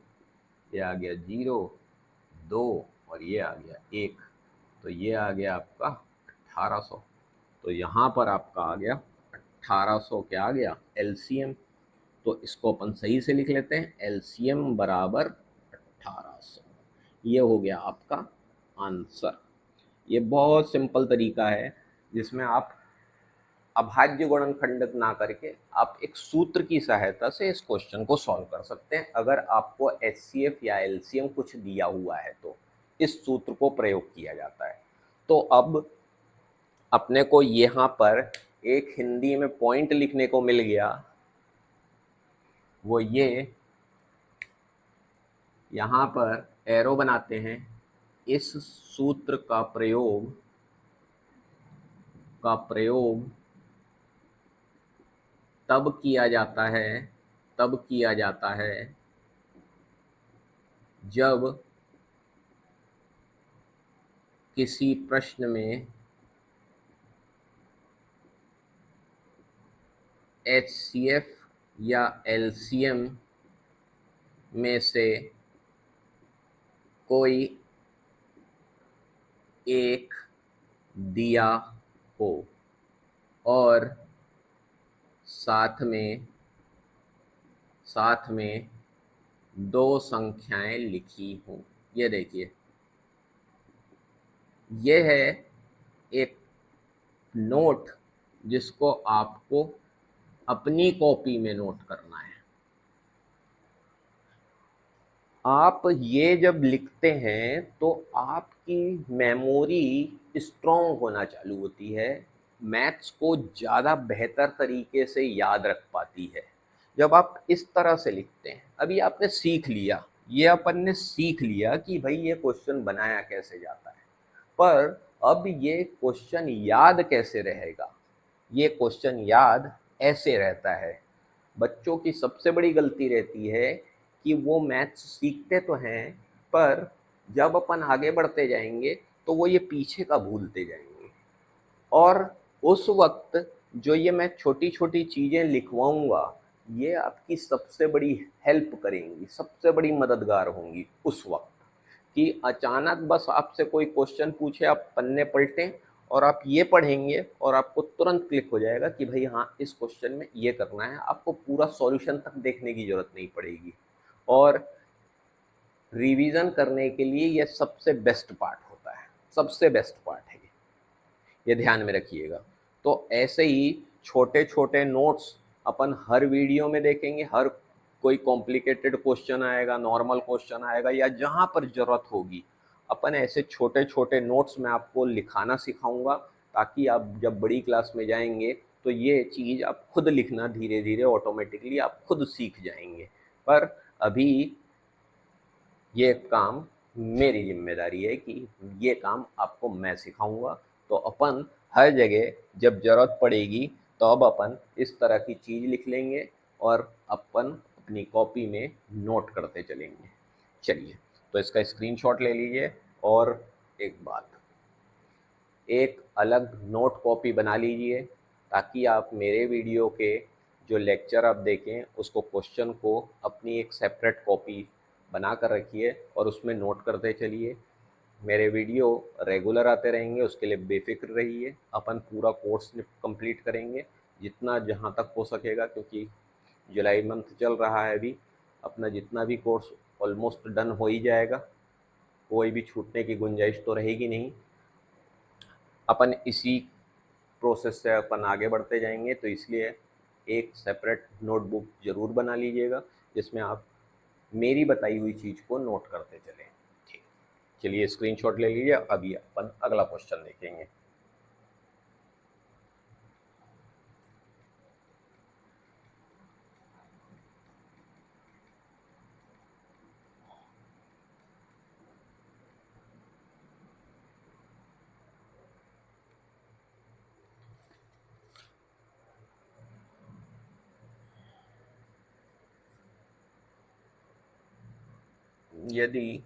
ये आ गया 0, 2 और ये आ गया 1, तो ये आ गया आपका 1800। तो यहाँ पर आपका आ गया 1800, क्या आ गया, एलसीएम। तो इसको अपन सही से लिख लेते हैं, एलसीएम बराबर 1800। ये हो गया आपका आंसर। ये बहुत सिंपल तरीका है जिसमें आप अभाज्य गुणनखंडित ना करके आप एक सूत्र की सहायता से इस क्वेश्चन को सॉल्व कर सकते हैं। अगर आपको एचसीएफ या एलसीएम कुछ दिया हुआ है तो इस सूत्र को प्रयोग किया जाता है। तो अब अपने को यहाँ पर एक हिंदी में पॉइंट लिखने को मिल गया, वो ये, यहाँ पर एरो बनाते हैं। इस सूत्र का प्रयोग तब किया जाता है जब किसी प्रश्न में एचसीएफ या एलसीएम में से कोई एक दिया हो और साथ में दो संख्याएं लिखी हों। ये देखिए, ये है एक नोट जिसको आपको अपनी कॉपी में नोट करना है। आप ये जब लिखते हैं तो आपकी मेमोरी स्ट्रॉन्ग होना चालू होती है, मैथ्स को ज़्यादा बेहतर तरीके से याद रख पाती है जब आप इस तरह से लिखते हैं। अभी आपने सीख लिया, ये अपन ने सीख लिया कि भाई ये क्वेश्चन बनाया कैसे जाता है, पर अब ये क्वेश्चन याद कैसे रहेगा। ये क्वेश्चन याद ऐसे रहता है। बच्चों की सबसे बड़ी गलती रहती है कि वो मैथ्स सीखते तो हैं पर जब अपन आगे बढ़ते जाएंगे तो वो ये पीछे का भूलते जाएंगे, और उस वक्त जो ये मैं छोटी छोटी चीज़ें लिखवाऊंगा ये आपकी सबसे बड़ी हेल्प करेंगी, सबसे बड़ी मददगार होंगी उस वक्त। कि अचानक बस आपसे कोई क्वेश्चन पूछे, आप पन्ने पलटें और आप ये पढ़ेंगे और आपको तुरंत क्लिक हो जाएगा कि भाई हाँ इस क्वेश्चन में ये करना है। आपको पूरा सॉल्यूशन तक देखने की ज़रूरत नहीं पड़ेगी। और रिवीजन करने के लिए ये सबसे बेस्ट पार्ट होता है, सबसे बेस्ट पार्ट है ये ध्यान में रखिएगा। तो ऐसे ही छोटे छोटे नोट्स अपन हर वीडियो में देखेंगे। हर कोई कॉम्प्लिकेटेड क्वेश्चन आएगा, नॉर्मल क्वेश्चन आएगा, या जहाँ पर ज़रूरत होगी अपन ऐसे छोटे छोटे नोट्स में आपको लिखाना सिखाऊंगा, ताकि आप जब बड़ी क्लास में जाएंगे तो ये चीज़ आप खुद लिखना धीरे धीरे ऑटोमेटिकली आप खुद सीख जाएंगे। पर अभी ये काम मेरी जिम्मेदारी है कि ये काम आपको मैं सिखाऊंगा। तो अपन हर जगह जब ज़रूरत पड़ेगी तो अब अपन इस तरह की चीज़ लिख लेंगे और अपन अपनी कॉपी में नोट करते चलेंगे। चलिए, तो इसका स्क्रीनशॉट ले लीजिए। और एक बात, एक अलग नोट कॉपी बना लीजिए ताकि आप मेरे वीडियो के जो लेक्चर आप देखें उसको, क्वेश्चन को अपनी एक सेपरेट कॉपी बना कर रखिए और उसमें नोट करते चलिए। मेरे वीडियो रेगुलर आते रहेंगे, उसके लिए बेफिक्र रहिए। अपन पूरा कोर्स कंप्लीट करेंगे जितना जहाँ तक हो सकेगा, क्योंकि जुलाई मंथ चल रहा है अभी। अपना जितना भी कोर्स ऑलमोस्ट डन हो ही जाएगा, कोई भी छूटने की गुंजाइश तो रहेगी नहीं। अपन इसी प्रोसेस से अपन आगे बढ़ते जाएंगे, तो इसलिए एक सेपरेट नोटबुक ज़रूर बना लीजिएगा जिसमें आप मेरी बताई हुई चीज़ को नोट करते चलें। ठीक, चलिए स्क्रीनशॉट ले लीजिए। अभी अपन अगला क्वेश्चन देखेंगे। यदि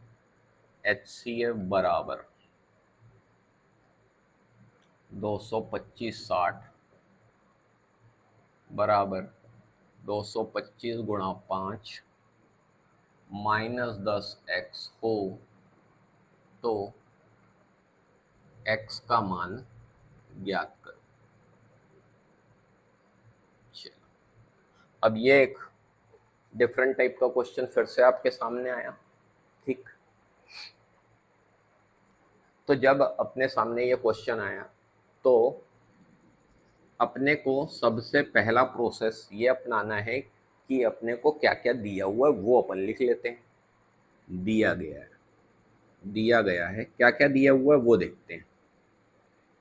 HCF बराबर 225/60 बराबर 225 गुणा 5 -10x हो तो x का मान ज्ञात करो। अब ये एक डिफरेंट टाइप का क्वेश्चन फिर से आपके सामने आया। ठीक, तो जब अपने सामने ये क्वेश्चन आया तो अपने को सबसे पहला प्रोसेस ये अपनाना है कि अपने को क्या क्या दिया हुआ है वो अपन लिख लेते हैं। दिया गया है क्या क्या दिया हुआ है वो देखते हैं।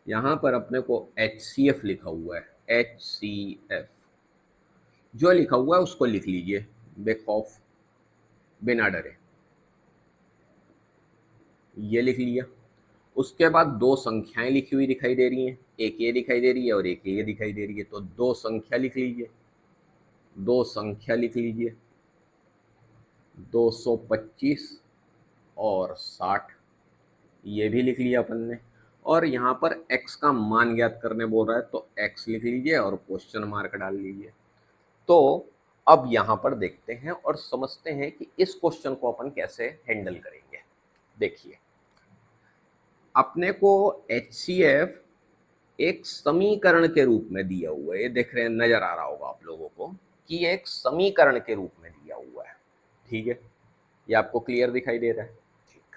यहाँ पर अपने को HCF लिखा हुआ है। HCF जो लिखा हुआ है उसको लिख लीजिए बेखौफ, बिना डरे। ये लिख लिया। उसके बाद दो संख्याएं लिखी हुई दिखाई दे रही हैं, एक ये दिखाई दे रही है और एक ये दिखाई दे रही है, तो दो संख्या लिख लीजिए। 225 और 60 ये भी लिख लिया अपन ने। और यहाँ पर x का मान ज्ञात करने बोल रहा है तो x लिख लीजिए और क्वेश्चन मार्क डाल लीजिए। तो अब यहाँ पर देखते हैं और समझते हैं कि इस क्वेश्चन को अपन कैसे हैंडल करेंगे। देखिए, अपने को HCF एक समीकरण के रूप में दिया हुआ है। ये देख रहे हैं, नजर आ रहा होगा आप लोगों को कि ये एक समीकरण के रूप में दिया हुआ है। ठीक है, ये आपको क्लियर दिखाई दे रहा है। ठीक,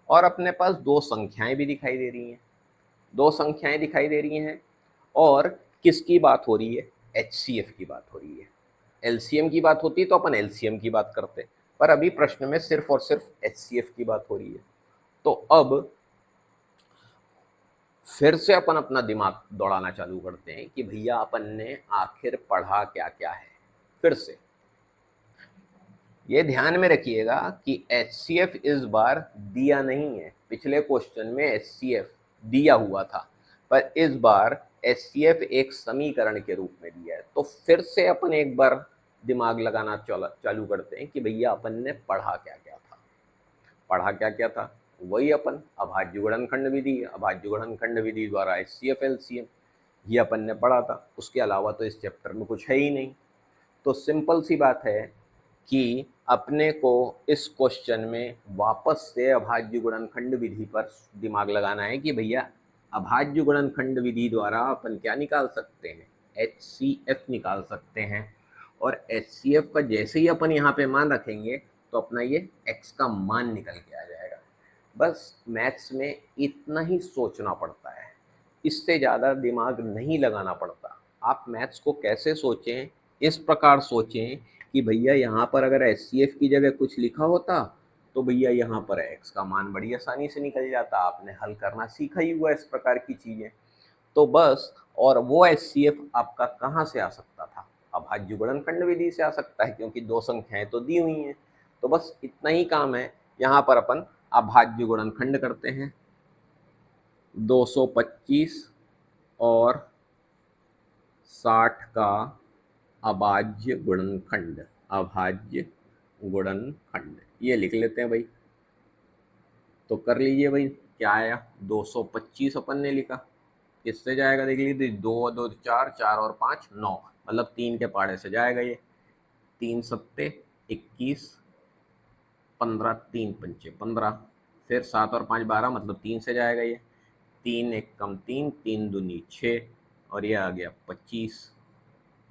और अपने पास दो संख्याएं भी दिखाई दे रही हैं। दो संख्याएं दिखाई दे रही हैं और किसकी बात हो रही है? HCF की बात हो रही है। LCM की बात होती तो अपन LCM की बात करते, पर अभी प्रश्न में सिर्फ और सिर्फ HCF की बात हो रही है। तो अब फिर से अपन अपना दिमाग दौड़ाना चालू करते हैं कि भैया अपन ने आखिर पढ़ा क्या क्या है। फिर से ये ध्यान में रखिएगा कि HCF इस बार दिया नहीं है। पिछले क्वेश्चन में HCF दिया हुआ था, पर इस बार HCF एक समीकरण के रूप में दिया है। तो फिर से अपन एक बार दिमाग लगाना चालू करते हैं कि भैया अपन ने पढ़ा क्या क्या था। पढ़ा क्या क्या था? वही अपन अभाज्य गुणनखंड विधि, अभाज्य गुणनखंड विधि द्वारा HCF LCM, ये अपन ने पढ़ा था। उसके अलावा तो इस चैप्टर में कुछ है ही नहीं। तो सिंपल सी बात है कि अपने को इस क्वेश्चन में वापस से अभाज्य गुणनखंड विधि पर दिमाग लगाना है कि भैया अभाज्य गुणनखंड विधि द्वारा अपन क्या निकाल सकते हैं? HCF निकाल सकते हैं। और HCF का जैसे ही अपन यहाँ पे मान रखेंगे तो अपना ये x का मान निकल के आ जाएगा। बस मैथ्स में इतना ही सोचना पड़ता है, इससे ज़्यादा दिमाग नहीं लगाना पड़ता। आप मैथ्स को कैसे सोचें? इस प्रकार सोचें कि भैया यहाँ पर अगर HCF की जगह कुछ लिखा होता तो भैया यहाँ पर x का मान बड़ी आसानी से निकल जाता। आपने हल करना सीखा ही हुआ इस प्रकार की चीज़ें। तो बस, और वो HCF आपका कहाँ से आ सकता था? अभाज्य गुणनखंड विधि से आ सकता है, क्योंकि दो संख्याएं तो दी हुई हैं। तो बस इतना ही काम है। यहाँ पर अपन अभाज्य गुणनखंड करते हैं। 225 और 60 का अभाज्य गुणनखंड, अभाज्य गुणनखंड ये लिख लेते हैं भाई। तो कर लीजिए भाई, क्या आया? 225 अपन ने लिखा, किससे जाएगा देख लीजिए। 2 2 4, 4 और 5 9, मतलब 3 के पाड़े से जाएगा ये। 3 सत्ते 21, 15, 3 पंचे 15, फिर 7 और 5 12, मतलब 3 से जाएगा ये। 3 एक कम 3, 3 दूनी 6, और ये आ गया 25।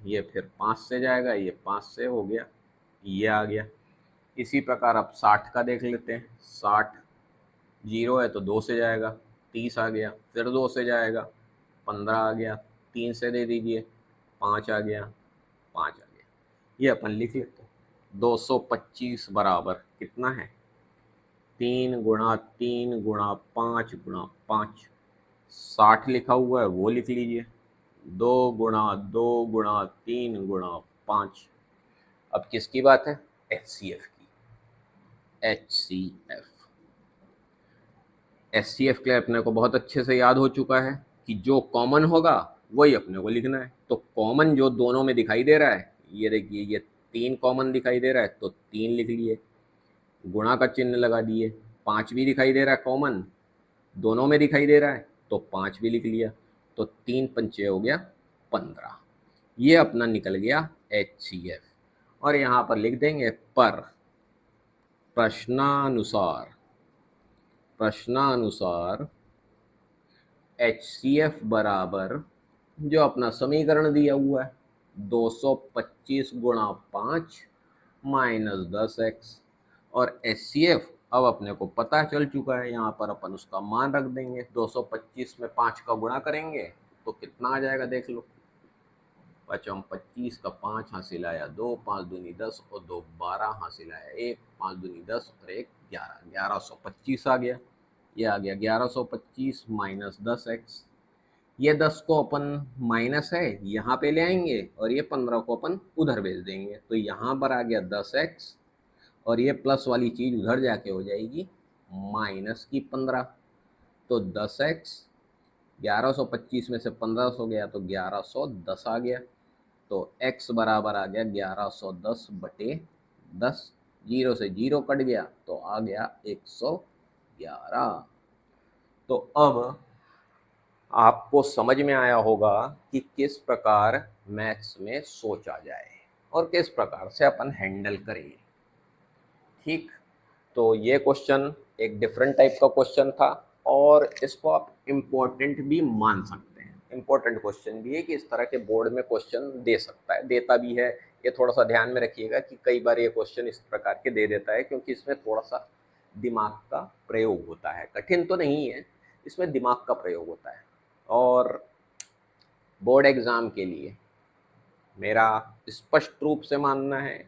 ये फिर 5 से जाएगा, ये 5 से हो गया, ये आ गया। इसी प्रकार अब 60 का देख लेते हैं। 60 जीरो है तो 2 से जाएगा, 30 आ गया, फिर 2 से जाएगा, 15 आ गया, 3 से दे दीजिए, 5 आ गया, 5 आ गया। ये अपन लिख लेते हैं। 225 बराबर कितना है? 3 गुणा 3 गुणा 5 गुणा 5। 60 लिखा हुआ है वो लिख लीजिए। 2 गुणा 2 गुणा 3 गुणा 5। अब किसकी बात है? HCF की। HCF के लिए अपने को बहुत अच्छे से याद हो चुका है कि जो कॉमन होगा वही अपने को लिखना है। तो कॉमन जो दोनों में दिखाई दे रहा है, ये देखिए, ये 3 कॉमन दिखाई दे रहा है तो 3 लिख लिए। गुणा का चिन्ह लगा दिए, 5 भी दिखाई दे रहा है कॉमन, दोनों में दिखाई दे रहा है, तो 5 भी लिख लिया, तो 3 पंचे हो गया 15। ये अपना निकल गया HCF। और यहाँ पर लिख देंगे पर प्रश्नानुसार, प्रश्नानुसार HCF बराबर जो अपना समीकरण दिया हुआ है 225 गुणा 5 माइनस 10x। और HCF अब अपने को पता चल चुका है, यहाँ पर अपन उसका मान रख देंगे, 225 में 5 का गुणा करेंगे तो कितना आ जाएगा देख लो, 5 25 का 5 हासिल आया 2, 5 दूनी 10 और 2 12 हासिल आया 1, 5 दूनी 10 और 1 11, 1125 आ गया। ये आ गया 1125 माइनस 10x। ये 10 को अपन माइनस है यहाँ पे ले आएंगे और ये 15 को अपन उधर भेज देंगे, तो यहाँ पर आ गया 10x और ये प्लस वाली चीज उधर जाके हो जाएगी माइनस की 15। तो 10x 1125 में से 1500 गया तो 1110 आ गया, तो x बराबर आ गया 1110 बटे 10। जीरो से जीरो कट गया तो आ गया 111। तो अब आपको समझ में आया होगा कि किस प्रकार मैथ्स में सोचा जाए और किस प्रकार से अपन हैंडल करें। ठीक, तो ये क्वेश्चन एक डिफरेंट टाइप का क्वेश्चन था और इसको आप इम्पोर्टेंट भी मान सकते हैं। इम्पोर्टेंट क्वेश्चन भी है कि इस तरह के बोर्ड में क्वेश्चन दे सकता है, देता भी है। ये थोड़ा सा ध्यान में रखिएगा कि कई बार ये क्वेश्चन इस प्रकार के दे देता है क्योंकि इसमें थोड़ा सा दिमाग का प्रयोग होता है, कठिन तो नहीं है, इसमें दिमाग का प्रयोग होता है। और बोर्ड एग्ज़ाम के लिए मेरा स्पष्ट रूप से मानना है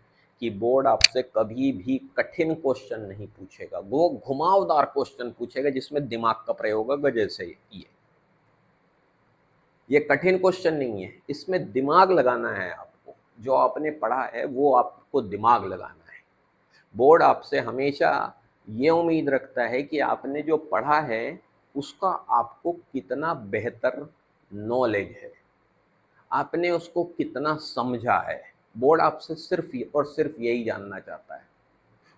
कि बोर्ड आपसे कभी भी कठिन क्वेश्चन नहीं पूछेगा, वो घुमावदार क्वेश्चन पूछेगा जिसमें दिमाग का प्रयोग होगा। जैसे ये कठिन क्वेश्चन नहीं है, इसमें दिमाग लगाना है आपको, जो आपने पढ़ा है वो आपको दिमाग लगाना है। बोर्ड आपसे हमेशा ये उम्मीद रखता है कि आपने जो पढ़ा है उसका आपको कितना बेहतर नॉलेज है, आपने उसको कितना समझा है। बोर्ड आपसे सिर्फ और सिर्फ यही जानना चाहता है।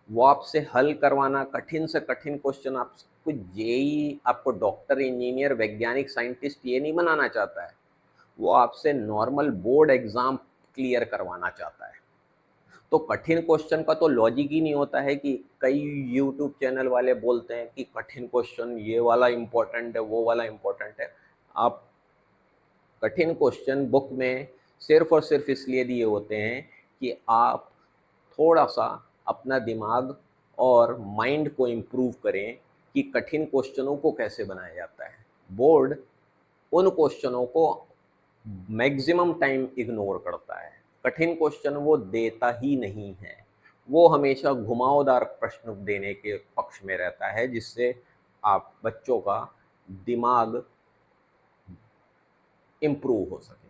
वो आपसे हल करवाना कठिन से कठिन क्वेश्चन, आपको जेई, आपको डॉक्टर, इंजीनियर, वैज्ञानिक, साइंटिस्ट ये नहीं बनाना चाहता है। वो आपसे नॉर्मल बोर्ड एग्जाम क्लियर करवाना चाहता है। तो कठिन क्वेश्चन का तो लॉजिक ही नहीं होता है कि कई यूट्यूब चैनल वाले बोलते हैं कि कठिन क्वेश्चन ये वाला इम्पोर्टेंट है, वो वाला इम्पोर्टेंट है। आप कठिन क्वेश्चन बुक में सिर्फ और सिर्फ इसलिए दिए होते हैं कि आप थोड़ा सा अपना दिमाग और माइंड को इम्प्रूव करें कि कठिन क्वेश्चनों को कैसे बनाया जाता है। बोर्ड उन क्वेश्चनों को मैक्सिमम टाइम इग्नोर करता है, कठिन क्वेश्चन वो देता ही नहीं है। वो हमेशा घुमावदार प्रश्न देने के पक्ष में रहता है जिससे आप बच्चों का दिमाग इम्प्रूव हो सके।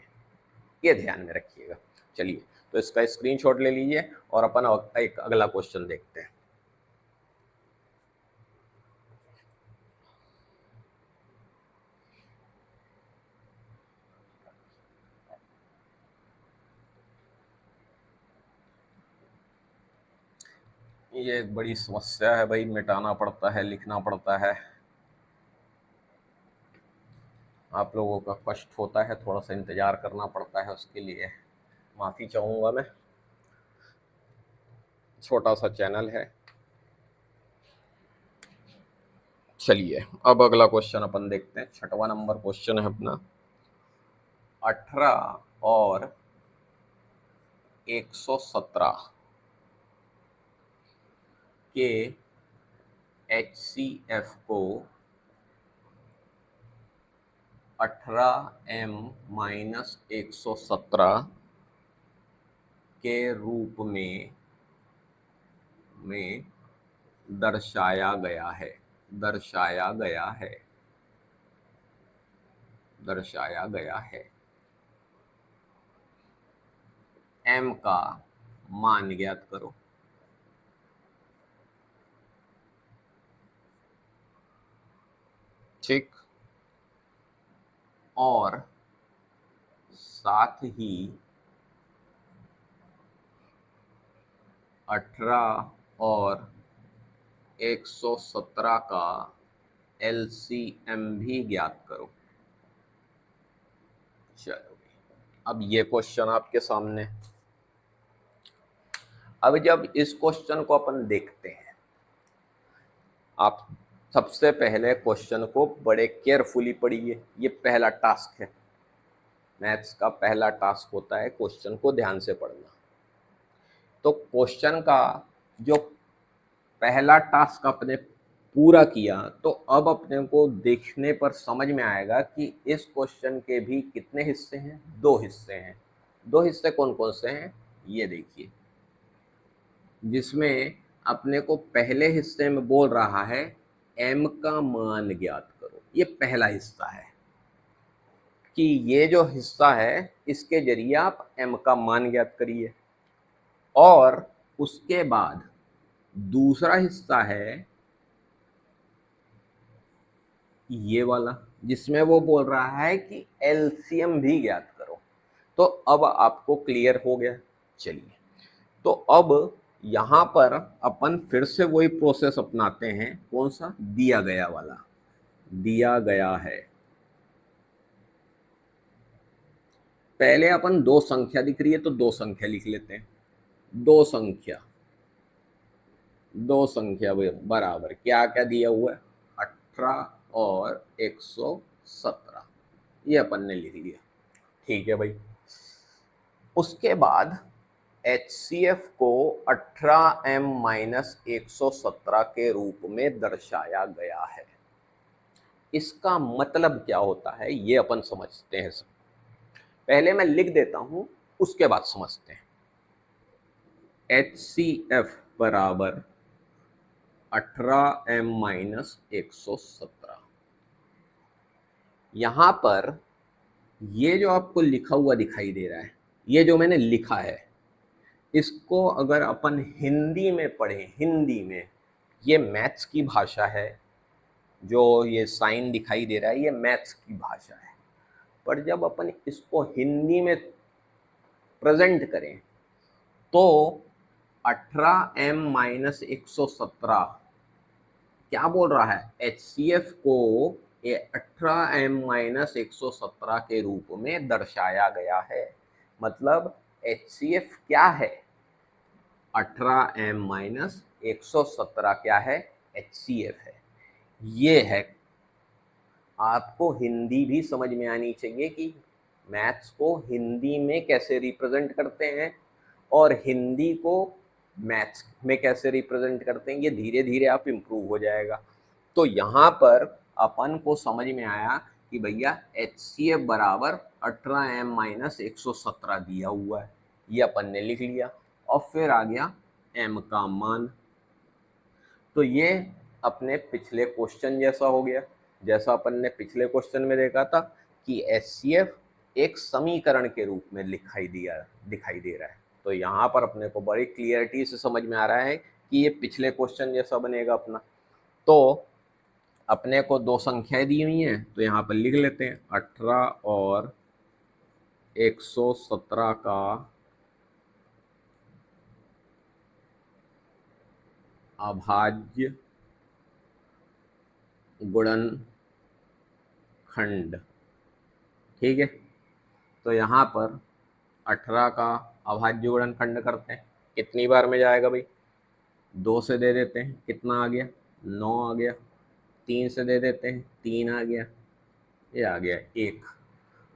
ये ध्यान में रखिएगा। चलिए, तो इसका स्क्रीनशॉट ले लीजिए और अपन एक अगला क्वेश्चन देखते हैं। ये एक बड़ी समस्या है भाई, मिटाना पड़ता है, लिखना पड़ता है, आप लोगों का कष्ट होता है, थोड़ा सा इंतज़ार करना पड़ता है, उसके लिए माफ़ी चाहूँगा मैं। छोटा सा चैनल है। चलिए, अब अगला क्वेश्चन अपन देखते हैं। 6वां नंबर क्वेश्चन है अपना, 18 और 117 के HCF को 18m माइनस 117 के रूप में दर्शाया गया है, दर्शाया गया है, दर्शाया गया है। m का मान ज्ञात करो। ठीक, और साथ ही 18 और 117 का LCM भी ज्ञात करो। चलो अब ये क्वेश्चन आपके सामने। अब जब इस क्वेश्चन को अपन देखते हैं, आप सबसे पहले क्वेश्चन को बड़े केयरफुली पढ़िए। ये पहला टास्क है, मैथ्स का पहला टास्क होता है क्वेश्चन को ध्यान से पढ़ना। तो क्वेश्चन का जो पहला टास्क अपने पूरा किया, तो अब अपने को देखने पर समझ में आएगा कि इस क्वेश्चन के भी कितने हिस्से हैं, दो हिस्से हैं। दो हिस्से कौन कौन से हैं ये देखिए, जिसमें अपने को पहले हिस्से में बोल रहा है m का मान ज्ञात करो। ये पहला हिस्सा है कि ये जो हिस्सा है इसके जरिए आप m का मान ज्ञात करिए। और उसके बाद दूसरा हिस्सा है ये वाला, जिसमें वो बोल रहा है कि एलसीएम भी ज्ञात करो। तो अब आपको क्लियर हो गया। चलिए, तो अब यहाँ पर अपन फिर से वही प्रोसेस अपनाते हैं। कौन सा? दिया गया वाला। दिया गया है, पहले अपन दो संख्या दिख रही है तो दो संख्या लिख लेते हैं। दो संख्या, दो संख्या बराबर क्या क्या दिया हुआ है? 18 और 117, ये अपन ने लिख लिया। ठीक है भाई। उसके बाद HCF को 18m माइनस 117 के रूप में दर्शाया गया है। इसका मतलब क्या होता है ये अपन समझते हैं। सब पहले मैं लिख देता हूं, उसके बाद समझते हैं। HCF बराबर 18m माइनस 117। यहां पर ये जो आपको लिखा हुआ दिखाई दे रहा है, ये जो मैंने लिखा है, इसको अगर अपन हिंदी में पढ़ें, हिंदी में, ये मैथ्स की भाषा है। जो ये साइन दिखाई दे रहा है ये मैथ्स की भाषा है। पर जब अपन इसको हिंदी में प्रेजेंट करें तो 18m माइनस 117 क्या बोल रहा है? HCF को ये 18m माइनस 117 के रूप में दर्शाया गया है। मतलब HCF क्या है? 18m माइनस 117 क्या है? HCF है। ये है। आपको हिंदी भी समझ में आनी चाहिए कि मैथ्स को हिंदी में कैसे रिप्रेजेंट करते हैं और हिंदी को मैथ्स में कैसे रिप्रेजेंट करते हैं। ये धीरे धीरे आप इम्प्रूव हो जाएगा। तो यहाँ पर अपन को समझ में आया कि भैया HCF बराबर 18m माइनस 117 दिया हुआ है, ये अपन ने लिख लिया। और फिर आ गया m का मान। तो ये अपने पिछले क्वेश्चन जैसा हो गया, जैसा अपन ने पिछले क्वेश्चन में देखा था कि HCF एक समीकरण के रूप में दिखाई दे रहा है। तो यहाँ पर अपने को बड़ी क्लियरिटी से समझ में आ रहा है कि ये पिछले क्वेश्चन जैसा बनेगा अपना। तो अपने को दो संख्याएं दी हुई हैं, तो यहाँ पर लिख लेते हैं 18 और 117 का अभाज्य गुणनखंड। ठीक है, तो यहाँ पर 18 का अभाज्य गुणनखंड करते हैं। कितनी बार में जाएगा भाई? 2 से दे देते हैं, कितना आ गया? 9 आ गया। 3 से दे देते हैं, 3 आ गया, ये आ गया 1।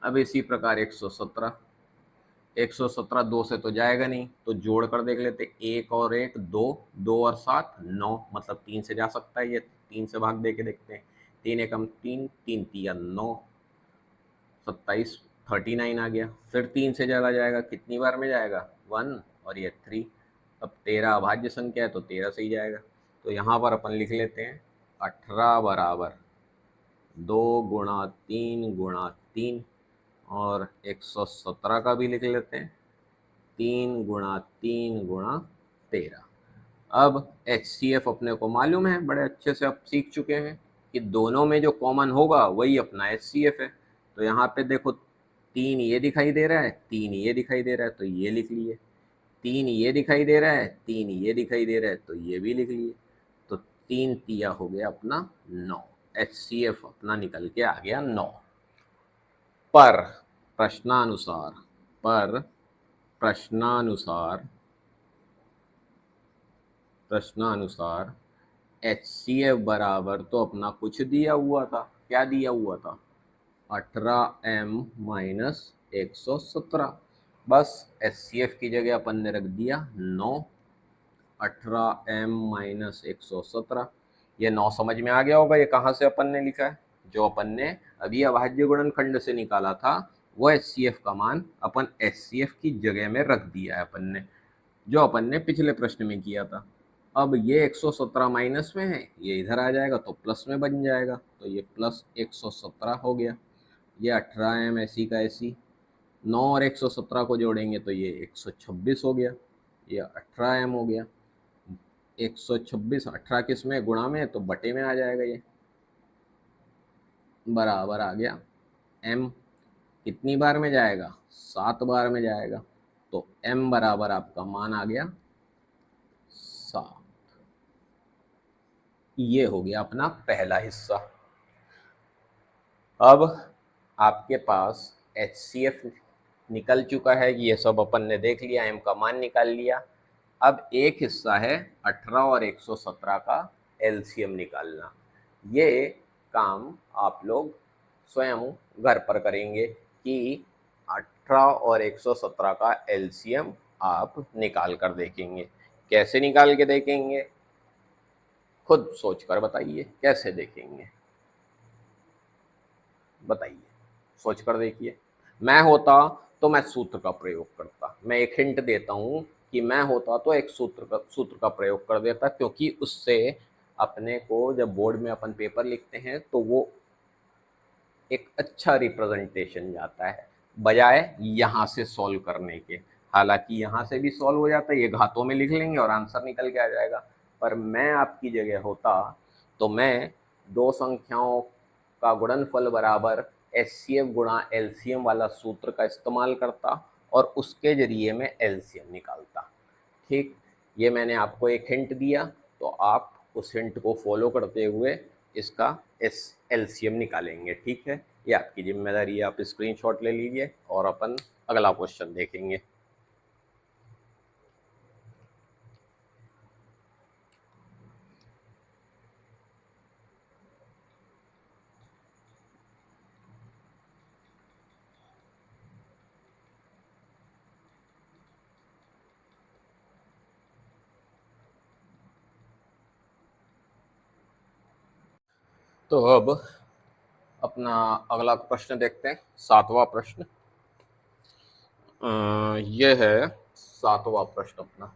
अब इसी प्रकार 117, 117 2 से तो जाएगा नहीं, तो जोड़ कर देख लेते। 1 और 1 2, 2 और 7 9, मतलब 3 से जा सकता है ये। 3 से भाग दे के देखते हैं। 3 एकम 3, 3 तिया 9, 27 39 आ गया। फिर 3 से चला जाएगा, कितनी बार में जाएगा? 1 और ये 3। अब 13 अभाज्य संख्या है तो 13 से ही जाएगा। तो यहाँ पर अपन लिख लेते हैं 18 बराबर 2 गुणा 3 गुणा 3, और 117 का भी लिख लेते हैं 3 गुणा 3 गुणा 13। अब HCF अपने को मालूम है, बड़े अच्छे से आप सीख चुके हैं कि दोनों में जो कॉमन होगा वही अपना HCF है। तो यहाँ पे देखो 3 ये दिखाई दे रहा है, 3 ये दिखाई दे रहा है, तो ये लिख लिए। 3 ये दिखाई दे रहा है, 3 ये दिखाई दे रहा है, तो ये भी लिख लिए। तो 3 तिया हो गया अपना 9, HCF अपना निकल के आ गया 9। पर प्रश्नानुसार पर प्रश्नानुसार प्रश्नानुसार HCF बराबर तो अपना कुछ दिया हुआ था। क्या दिया हुआ था? 18m minus 117। बस HCF की जगह अपन ने रख दिया 9, 18m माइनस 117। ये 9 समझ में आ गया होगा ये कहाँ से अपन ने लिखा है। जो अपन ने अभी अभाज्य गुणनखंड से निकाला था वो HCF का मान अपन HCF की जगह में रख दिया है अपन ने, जो अपन ने पिछले प्रश्न में किया था। अब ये 117 माइनस में है, ये इधर आ जाएगा तो प्लस में बन जाएगा, तो ये प्लस 117 हो गया। ये 18m ऐसी का ऐसी, 9 और 117 को जोड़ेंगे तो ये 126 हो गया, ये 18m हो गया। 126 18 किस में गुणा में, तो बटे में आ जाएगा, ये बराबर आ गया m। कितनी बार में जाएगा? 7 बार में जाएगा, तो m बराबर आपका मान आ गया 7। ये हो गया अपना पहला हिस्सा। अब आपके पास HCF निकल चुका है, ये सब अपन ने देख लिया, m का मान निकाल लिया। अब एक हिस्सा है 18 और 117 का LCM निकालना। ये काम आप लोग स्वयं घर पर करेंगे कि 18 और 117 का LCM आप निकाल कर देखेंगे। कैसे निकाल के देखेंगे खुद सोच कर बताइए, कैसे देखेंगे बताइए, सोच कर देखिए। मैं होता तो मैं सूत्र का प्रयोग करता। मैं एक हिंट देता हूँ कि मैं होता तो एक सूत्र का प्रयोग कर देता, क्योंकि उससे अपने को जब बोर्ड में अपन पेपर लिखते हैं तो वो एक अच्छा रिप्रेजेंटेशन जाता है, बजाय यहाँ से सॉल्व करने के। हालांकि यहाँ से भी सॉल्व हो जाता है, ये घातों में लिख लेंगे और आंसर निकल के आ जाएगा। पर मैं आपकी जगह होता तो मैं दो संख्याओं का गुणनफल बराबर HCF गुणा LCM वाला सूत्र का इस्तेमाल करता और उसके जरिए मैं LCM निकालता। ठीक, ये मैंने आपको एक हिंट दिया, तो आप उस हिंट को फॉलो करते हुए इसका LCM निकालेंगे। ठीक है, ये आपकी जिम्मेदारी है, आप स्क्रीनशॉट ले लीजिए और अपन अगला क्वेश्चन देखेंगे। तो अब अपना अगला प्रश्न देखते हैं, 7वां प्रश्न। यह है 7वां प्रश्न अपना।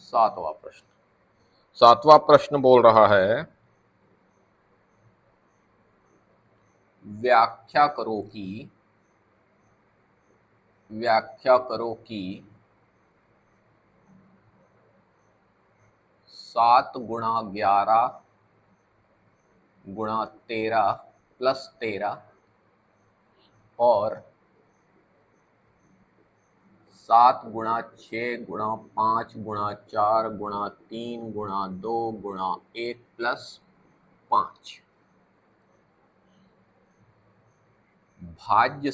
7वां प्रश्न 7वां प्रश्न बोल रहा है, व्याख्या करो कि व्याख्या करो कि 7 गुणा 11 गुणा 13 प्लस 13 और 7 गुणा 6 गुणा 5 गुणा 4 गुणा 3 गुणा 2 गुणा 1 प्लस 5 भाज्य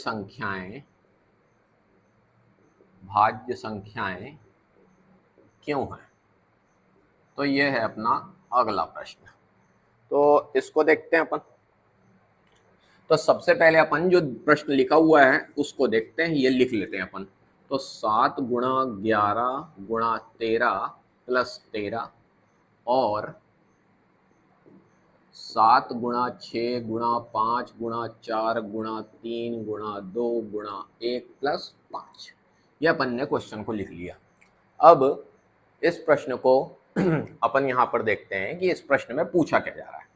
संख्याएं क्यों हैं। तो यह है अपना अगला प्रश्न। तो इसको देखते हैं अपन। तो सबसे पहले अपन जो प्रश्न लिखा हुआ है उसको देखते हैं, ये लिख लेते हैं अपन। तो 7 गुणा 11 गुणा 13 प्लस 13 और 7 गुणा 6 गुणा 5 गुणा 4 गुणा 3 गुणा 2 गुणा 1 प्लस 5, ये अपन ने क्वेश्चन को लिख लिया। अब इस प्रश्न को अपन यहाँ पर देखते हैं कि इस प्रश्न में पूछा क्या जा रहा है।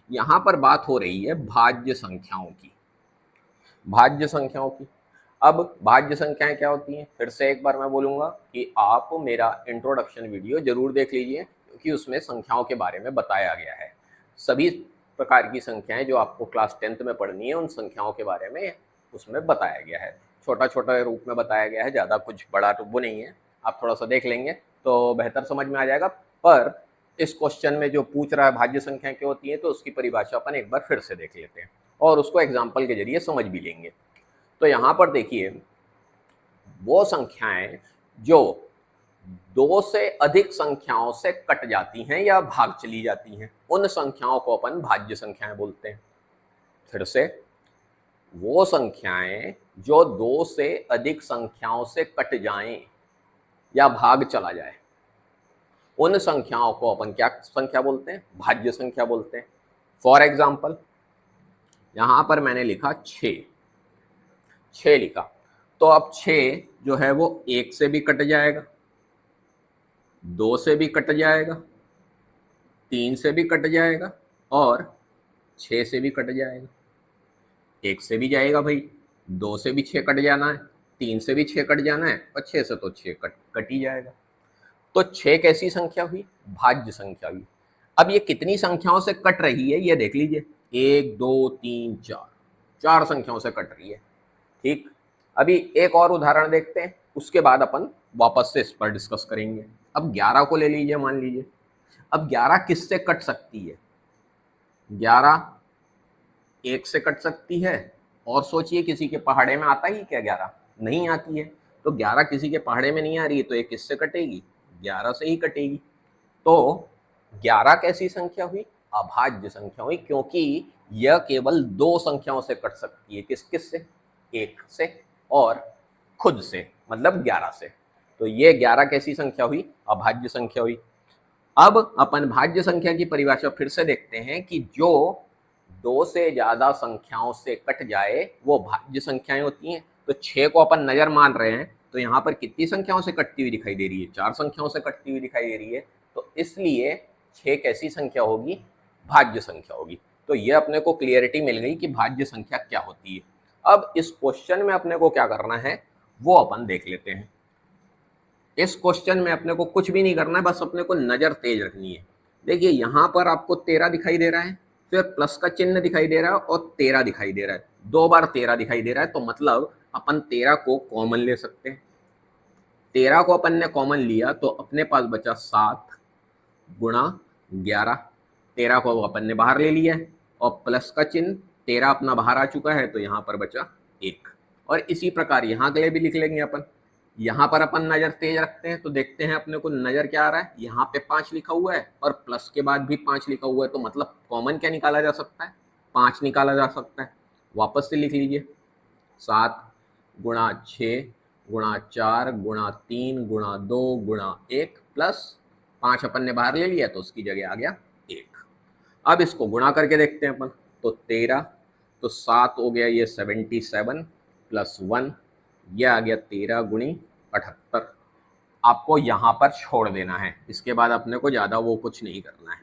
यहाँ पर बात हो रही है भाज्य संख्याओं की। भाज्य संख्याओं की। अब भाज्य संख्याएं क्या होती हैं, फिर से एक बार मैं बोलूँगा कि आप मेरा इंट्रोडक्शन वीडियो जरूर देख लीजिए, क्योंकि उसमें संख्याओं के बारे में बताया गया है। सभी प्रकार की संख्याएं जो आपको क्लास 10th में पढ़नी है उन संख्याओं के बारे में उसमें बताया गया है। छोटा छोटा रूप में बताया गया है, ज़्यादा कुछ बड़ा तो वो नहीं है। आप थोड़ा सा देख लेंगे तो बेहतर समझ में आ जाएगा। पर इस क्वेश्चन में जो पूछ रहा है भाज्य संख्या क्या होती है, तो उसकी परिभाषा अपन एक बार फिर से देख लेते हैं और उसको एग्जाम्पल के जरिए समझ भी लेंगे। तो यहाँ पर देखिए, वो संख्याएं जो दो से अधिक संख्याओं से कट जाती हैं या भाग चली जाती हैं, उन संख्याओं को अपन भाज्य संख्याएं बोलते हैं। फिर से, वो संख्याएं जो दो से अधिक संख्याओं से कट जाएं या भाग चला जाए, उन संख्याओं को अपन क्या संख्या बोलते हैं? भाज्य संख्या बोलते हैं। फॉर एग्जाम्पल, यहां पर मैंने लिखा 6 लिखा, तो अब 6 जो है वो 1 से भी कट जाएगा, 2 से भी कट जाएगा, 3 से भी कट जाएगा और 6 से भी कट जाएगा। 1 से भी जाएगा भाई, 2 से भी 6 कट जाना है, 3 से भी 6 कट जाना है और 6 से तो 6 कट ही जाएगा। तो 6 कैसी संख्या हुई? भाज्य संख्या हुई। अब ये कितनी संख्याओं से कट रही है ये देख लीजिए, 1 2 3 4, 4 संख्याओं से कट रही है। ठीक, अभी एक और उदाहरण देखते हैं, उसके बाद अपन वापस से इस पर डिस्कस करेंगे। अब 11 को ले लीजिए, मान लीजिए। अब 11 किससे कट सकती है? 11 1 से कट सकती है, और सोचिए किसी के पहाड़े में आता ही क्या 11? नहीं आती है। तो 11 किसी के पहाड़े में नहीं आ रही है, तो ये किससे कटेगी? 11 से ही कटेगी। तो 11 कैसी संख्या हुई? अभाज्य संख्या हुई, क्योंकि यह केवल दो संख्याओं से कट सकती है। किस किस से? 1 से और खुद से, मतलब 11 से। तो ये 11 कैसी संख्या हुई? अभाज्य संख्या हुई। अब अपन भाज्य संख्या की परिभाषा फिर से देखते हैं कि जो दो से ज्यादा संख्याओं से कट जाए वो भाज्य संख्याएं होती हैं। तो 6 को अपन नजर मान रहे हैं, तो यहाँ पर कितनी संख्याओं से कटती हुई दिखाई दे रही है? 4 संख्याओं से कटती हुई दिखाई दे रही है। तो इसलिए 6 कैसी संख्या होगी? भाज्य संख्या होगी। तो ये अपने को क्लियरिटी मिल गई कि भाज्य संख्या क्या होती है। अब इस क्वेश्चन में अपने को क्या करना है वो अपन देख लेते हैं। इस क्वेश्चन में अपने को कुछ भी नहीं करना है, बस अपने को नजर तेज रखनी है। देखिए, यहां पर आपको 13 दिखाई दे रहा है, फिर प्लस का चिन्ह दिखाई दे रहा है और 13 दिखाई दे रहा है, 2 बार 13 दिखाई दे रहा है। तो मतलब अपन 13 को कॉमन ले सकते हैं। 13 को अपन ने कॉमन लिया तो अपने पास बचा 7 गुणा 11। 13 को अपन ने बाहर ले लिया है और प्लस का चिन्ह, 13 अपना बाहर आ चुका है, तो यहाँ पर बचा 1। और इसी प्रकार यहाँ के लिए भी लिख लेंगे अपन। यहाँ पर अपन नजर तेज रखते हैं तो देखते हैं अपने को नजर क्या आ रहा है। यहाँ पे 5 लिखा हुआ है और प्लस के बाद भी 5 लिखा हुआ है, तो मतलब कॉमन क्या निकाला जा सकता है? 5 निकाला जा सकता है। वापस से लिख लीजिए, 7 गुणा 6 गुणा 4 गुणा 3 गुणा 2 गुणा 1 प्लस 5 अपन ने बाहर ले लिया तो उसकी जगह आ गया 1। अब इसको गुणा करके देखते हैं अपन। तो 13, तो 7 हो गया ये 77 प्लस 1, यह आ गया 13 गुणी 78। आपको यहाँ पर छोड़ देना है, इसके बाद अपने को ज़्यादा वो कुछ नहीं करना है।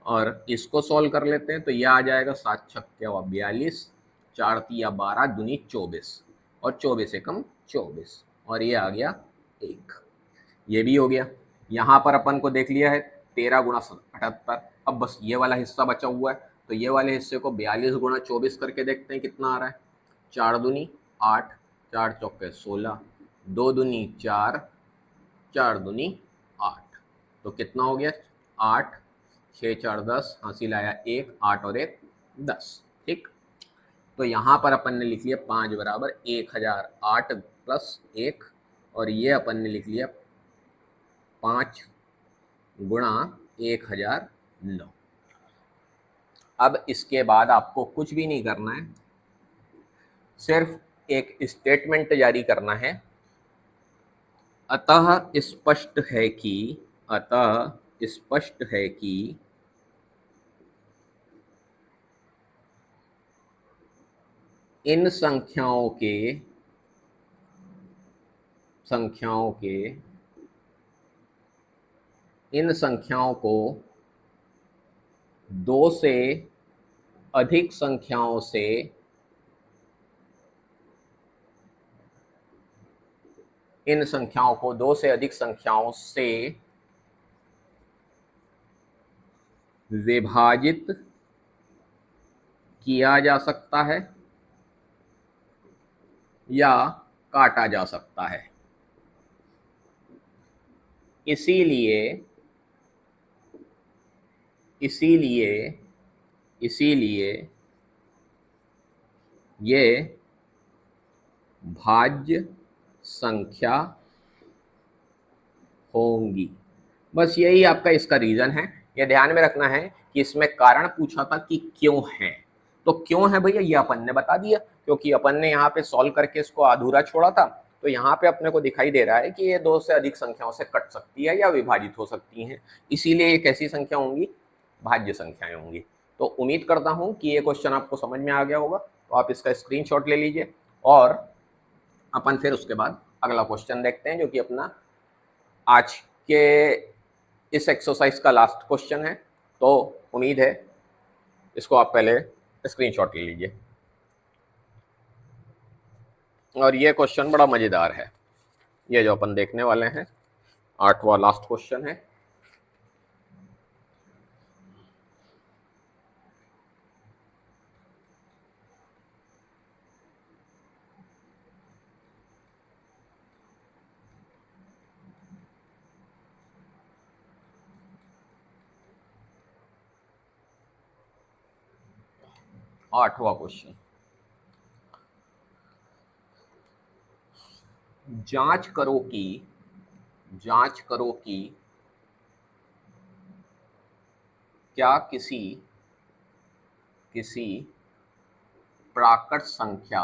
और इसको सॉल्व कर लेते हैं, तो यह आ जाएगा 7 छक्के 42, 4 तिया 12 दूनी 24 और 24 एकम 24, और ये आ गया 1। ये भी हो गया। यहाँ पर अपन को देख लिया है 13 गुणा 78। अब बस ये वाला हिस्सा बचा हुआ है, तो ये वाले हिस्से को 42 गुणा 24 करके देखते हैं कितना आ रहा है। 4 दूनी 8, 4 चौके 16, 2 दूनी 4, 4 दूनी 8, तो कितना हो गया? 8, 6 4 10, हासिल आया 1, 8 और 1 10। ठीक, तो यहाँ पर अपन ने लिख लिया 5 बराबर 1008 प्लस 1, और ये अपन ने लिख लिया 5 गुणा 1009। अब इसके बाद आपको कुछ भी नहीं करना है, सिर्फ एक स्टेटमेंट जारी करना है। अतः स्पष्ट है कि इन संख्याओं को दो से अधिक संख्याओं से विभाजित किया जा सकता है या काटा जा सकता है। इसीलिए इसीलिए इसीलिए ये भाज्य संख्या होंगी। बस यही आपका इसका रीजन है। ये ध्यान में रखना है कि इसमें कारण पूछा था कि क्यों है, तो क्यों है भैया ये अपन ने बता दिया, क्योंकि अपन ने यहाँ पे सॉल्व करके इसको अधूरा छोड़ा था। तो यहाँ पे अपने को दिखाई दे रहा है कि ये दो से अधिक संख्याओं से कट सकती है या विभाजित हो सकती हैं, इसीलिए ये कैसी संख्या होंगी, भाज्य संख्याएं होंगी। तो उम्मीद करता हूँ कि ये क्वेश्चन आपको समझ में आ गया होगा। तो आप इसका स्क्रीनशॉट ले लीजिए और अपन फिर उसके बाद अगला क्वेश्चन देखते हैं, जो कि अपना आज के इस एक्सरसाइज का लास्ट क्वेश्चन है। तो उम्मीद है इसको आप पहले स्क्रीनशॉट ले लीजिए। और ये क्वेश्चन बड़ा मजेदार है, ये जो अपन देखने वाले हैं, 8वां लास्ट क्वेश्चन है। आठवां क्वेश्चन, जांच करो कि क्या किसी प्राकृत संख्या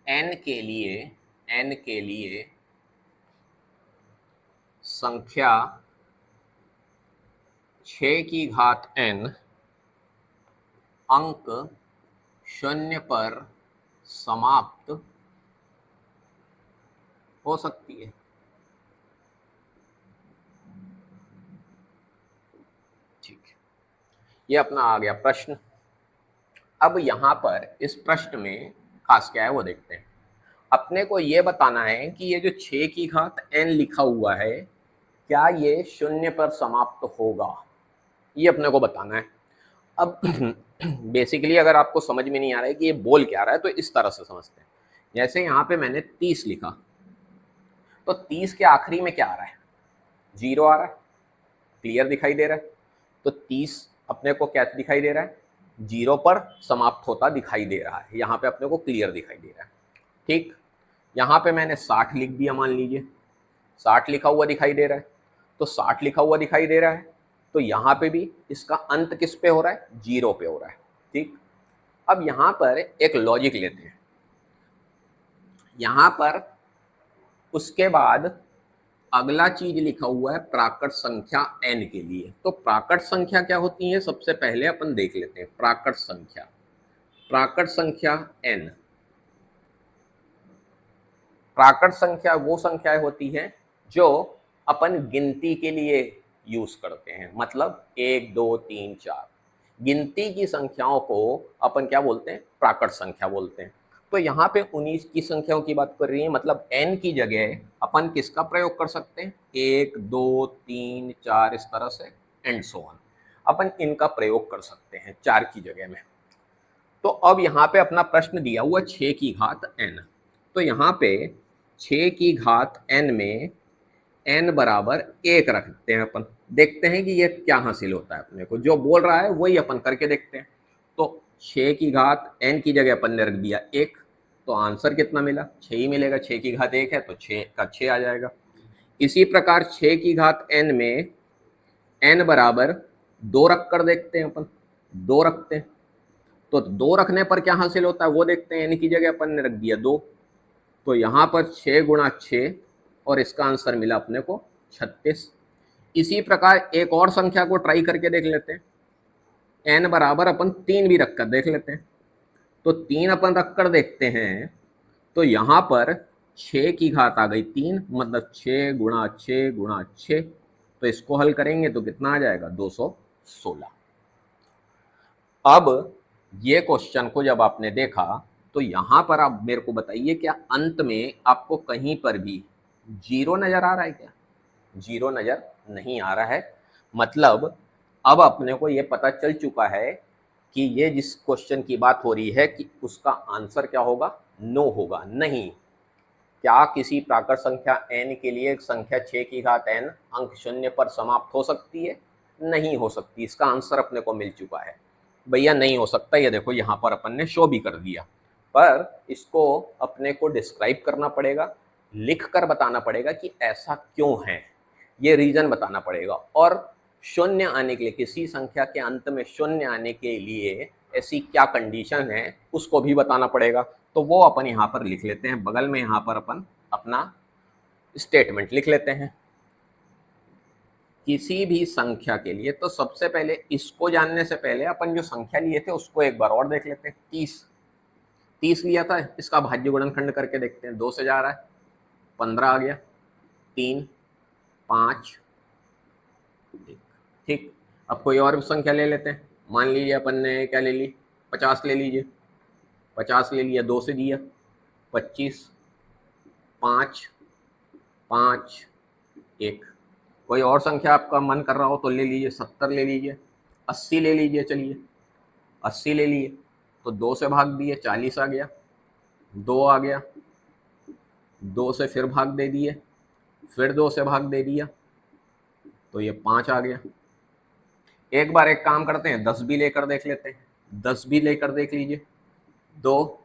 n के लिए संख्या 6 की घात n अंक 0 पर समाप्त हो सकती है। ठीक, ये अपना आ गया प्रश्न। अब यहाँ पर इस प्रश्न में खास क्या है वो देखते हैं। अपने को ये बताना है कि ये जो 6 की घात n लिखा हुआ है, क्या ये 0 पर समाप्त होगा, ये अपने को बताना है। अब बेसिकली अगर आपको समझ में नहीं आ रहा है कि ये बोल क्या रहा है, तो इस तरह से समझते हैं। जैसे यहाँ पे मैंने 30 लिखा, तो 30 के आखिरी में क्या आ रहा है, 0 आ रहा है, क्लियर दिखाई दे रहा है। तो 30 अपने को क्या दिखाई दे रहा है, 0 पर समाप्त होता दिखाई दे रहा है, यहाँ पे अपने को क्लियर दिखाई दे रहा है। ठीक, यहाँ पे मैंने 60 लिख दिया, मान लीजिए 60 लिखा हुआ दिखाई दे रहा है। तो 60 लिखा हुआ दिखाई दे रहा है, तो यहाँ पे भी इसका अंत किस पे हो रहा है, 0 पे हो रहा है। ठीक, अब यहाँ पर एक लॉजिक लेते हैं। यहाँ पर उसके बाद अगला चीज लिखा हुआ है प्राकृत संख्या n के लिए। तो प्राकृत संख्या क्या होती है, सबसे पहले अपन देख लेते हैं। प्राकृत संख्या n, प्राकृत संख्या वो संख्याएं होती हैं जो अपन गिनती के लिए यूज करते हैं, मतलब 1 2 3 4 गिनती की संख्याओं को अपन क्या बोलते हैं, प्राकृत संख्या बोलते हैं। तो यहाँ पे 19 की संख्याओं की बात कर रही है, मतलब n की जगह अपन किसका प्रयोग कर सकते हैं, 1 2 3 4 इस तरह से एंड सो ऑन, अपन इनका प्रयोग कर सकते हैं 4 की जगह में। तो अब यहाँ पे अपना प्रश्न दिया हुआ 6 की घात n, तो यहाँ पे 6 की घात n में n बराबर 1 रखते हैं अपन, देखते हैं कि ये क्या हासिल होता है। अपने को जो बोल रहा है वही अपन करके देखते हैं। तो 6 की घात n की जगह अपन ने रख दिया 1, तो आंसर कितना मिला, 6 ही मिलेगा। 6 की घात 1 है तो 6 का 6 आ जाएगा। इसी प्रकार 6 की घात n में n बराबर 2 रख कर देखते हैं अपन, 2 रखते हैं। तो 2 रखने पर क्या हासिल होता है वो देखते हैं। n की जगह अपन ने रख दिया 2, तो यहाँ पर 6 गुणा 6 और इसका आंसर मिला अपने को 36। इसी प्रकार एक और संख्या को ट्राई करके देख लेते हैं। n बराबर अपन 3 भी रखकर देख लेते हैं। तो 3 अपन रखकर देखते हैं, तो यहाँ पर 6 की घात आ गई 3, मतलब 6 गुणा 6 गुणा 6, तो इसको हल करेंगे तो कितना आ जाएगा, 216। अब ये क्वेश्चन को जब आपने देखा, तो यहाँ पर आप मेरे को बताइए, क्या अंत में आपको कहीं पर भी 0 नजर आ रहा है क्या, 0 नजर नहीं आ रहा है। मतलब अब अपने को ये पता चल चुका है कि ये जिस क्वेश्चन की बात हो रही है कि उसका आंसर क्या होगा, नो होगा, नहीं। क्या किसी प्राकृत संख्या n के लिए संख्या 6 की घात n अंक शून्य पर समाप्त हो सकती है? नहीं हो सकती। इसका आंसर अपने को मिल चुका है भैया, नहीं हो सकता। ये देखो यहाँ पर अपन ने शो भी कर दिया, पर इसको अपने को डिस्क्राइब करना पड़ेगा, लिख कर बताना पड़ेगा कि ऐसा क्यों है, ये रीजन बताना पड़ेगा। और शून्य आने के लिए, किसी संख्या के अंत में शून्य आने के लिए ऐसी क्या कंडीशन है उसको भी बताना पड़ेगा। तो वो अपन यहाँ पर लिख लेते हैं, बगल में यहाँ पर अपन अपना स्टेटमेंट लिख लेते हैं। किसी भी संख्या के लिए, तो सबसे पहले इसको जानने से पहले अपन जो संख्या लिए थे उसको एक बार और देख लेते हैं। 30 लिया था, इसका भाज्य गुणनखंड करके देखते हैं। 2 से जा रहा है, 15 आ गया, 3 5 1। ठीक, अब कोई और संख्या ले लेते हैं। मान लीजिए अपन ने क्या ले ली, 50 ले लीजिए। 50 ले लिया, 2 से दिया, 25 5 5 1। कोई और संख्या आपका मन कर रहा हो तो ले लीजिए, 70 ले लीजिए, 80 ले लीजिए। चलिए 80 ले लिए, तो 2 से भाग दिए, 40 आ गया, 2 आ गया, 2 से फिर भाग दे दिए, फिर 2 से भाग दे दिया, तो ये 5 आ गया। एक बार एक काम करते हैं, 10 भी लेकर देख लेते हैं। 10 भी लेकर देख लीजिए, 2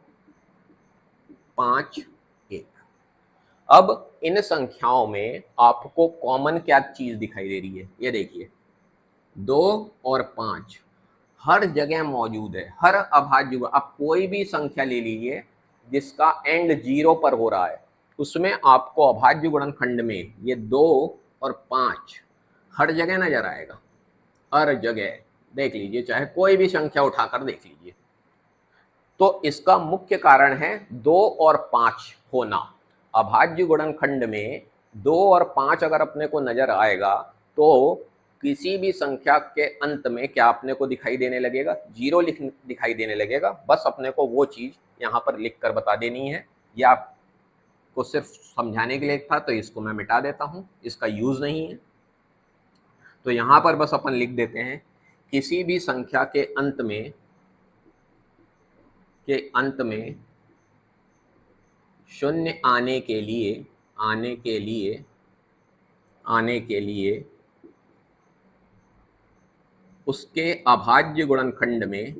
5 1। अब इन संख्याओं में आपको कॉमन क्या चीज दिखाई दे रही है, ये देखिए, 2 और 5 हर जगह मौजूद है, हर अभाज्य। आप कोई भी संख्या ले लीजिए जिसका एंड 0 पर हो रहा है, उसमें आपको अभाज्य गुणनखंड में ये 2 और 5 हर जगह नजर आएगा। हर जगह देख लीजिए, चाहे कोई भी संख्या उठाकर देख लीजिए। तो इसका मुख्य कारण है 2 और 5 होना। अभाज्य गुणनखंड में 2 और 5 अगर अपने को नजर आएगा तो किसी भी संख्या के अंत में क्या अपने को दिखाई देने लगेगा, 0 दिखाई देने लगेगा। बस अपने को वो चीज यहाँ पर लिख कर बता देनी है। या आपको सिर्फ समझाने के लिए था, तो इसको मैं मिटा देता हूँ, इसका यूज नहीं है। तो यहाँ पर बस अपन लिख देते हैं, किसी भी संख्या के अंत में शून्य आने के लिए उसके अभाज्य गुणनखंड में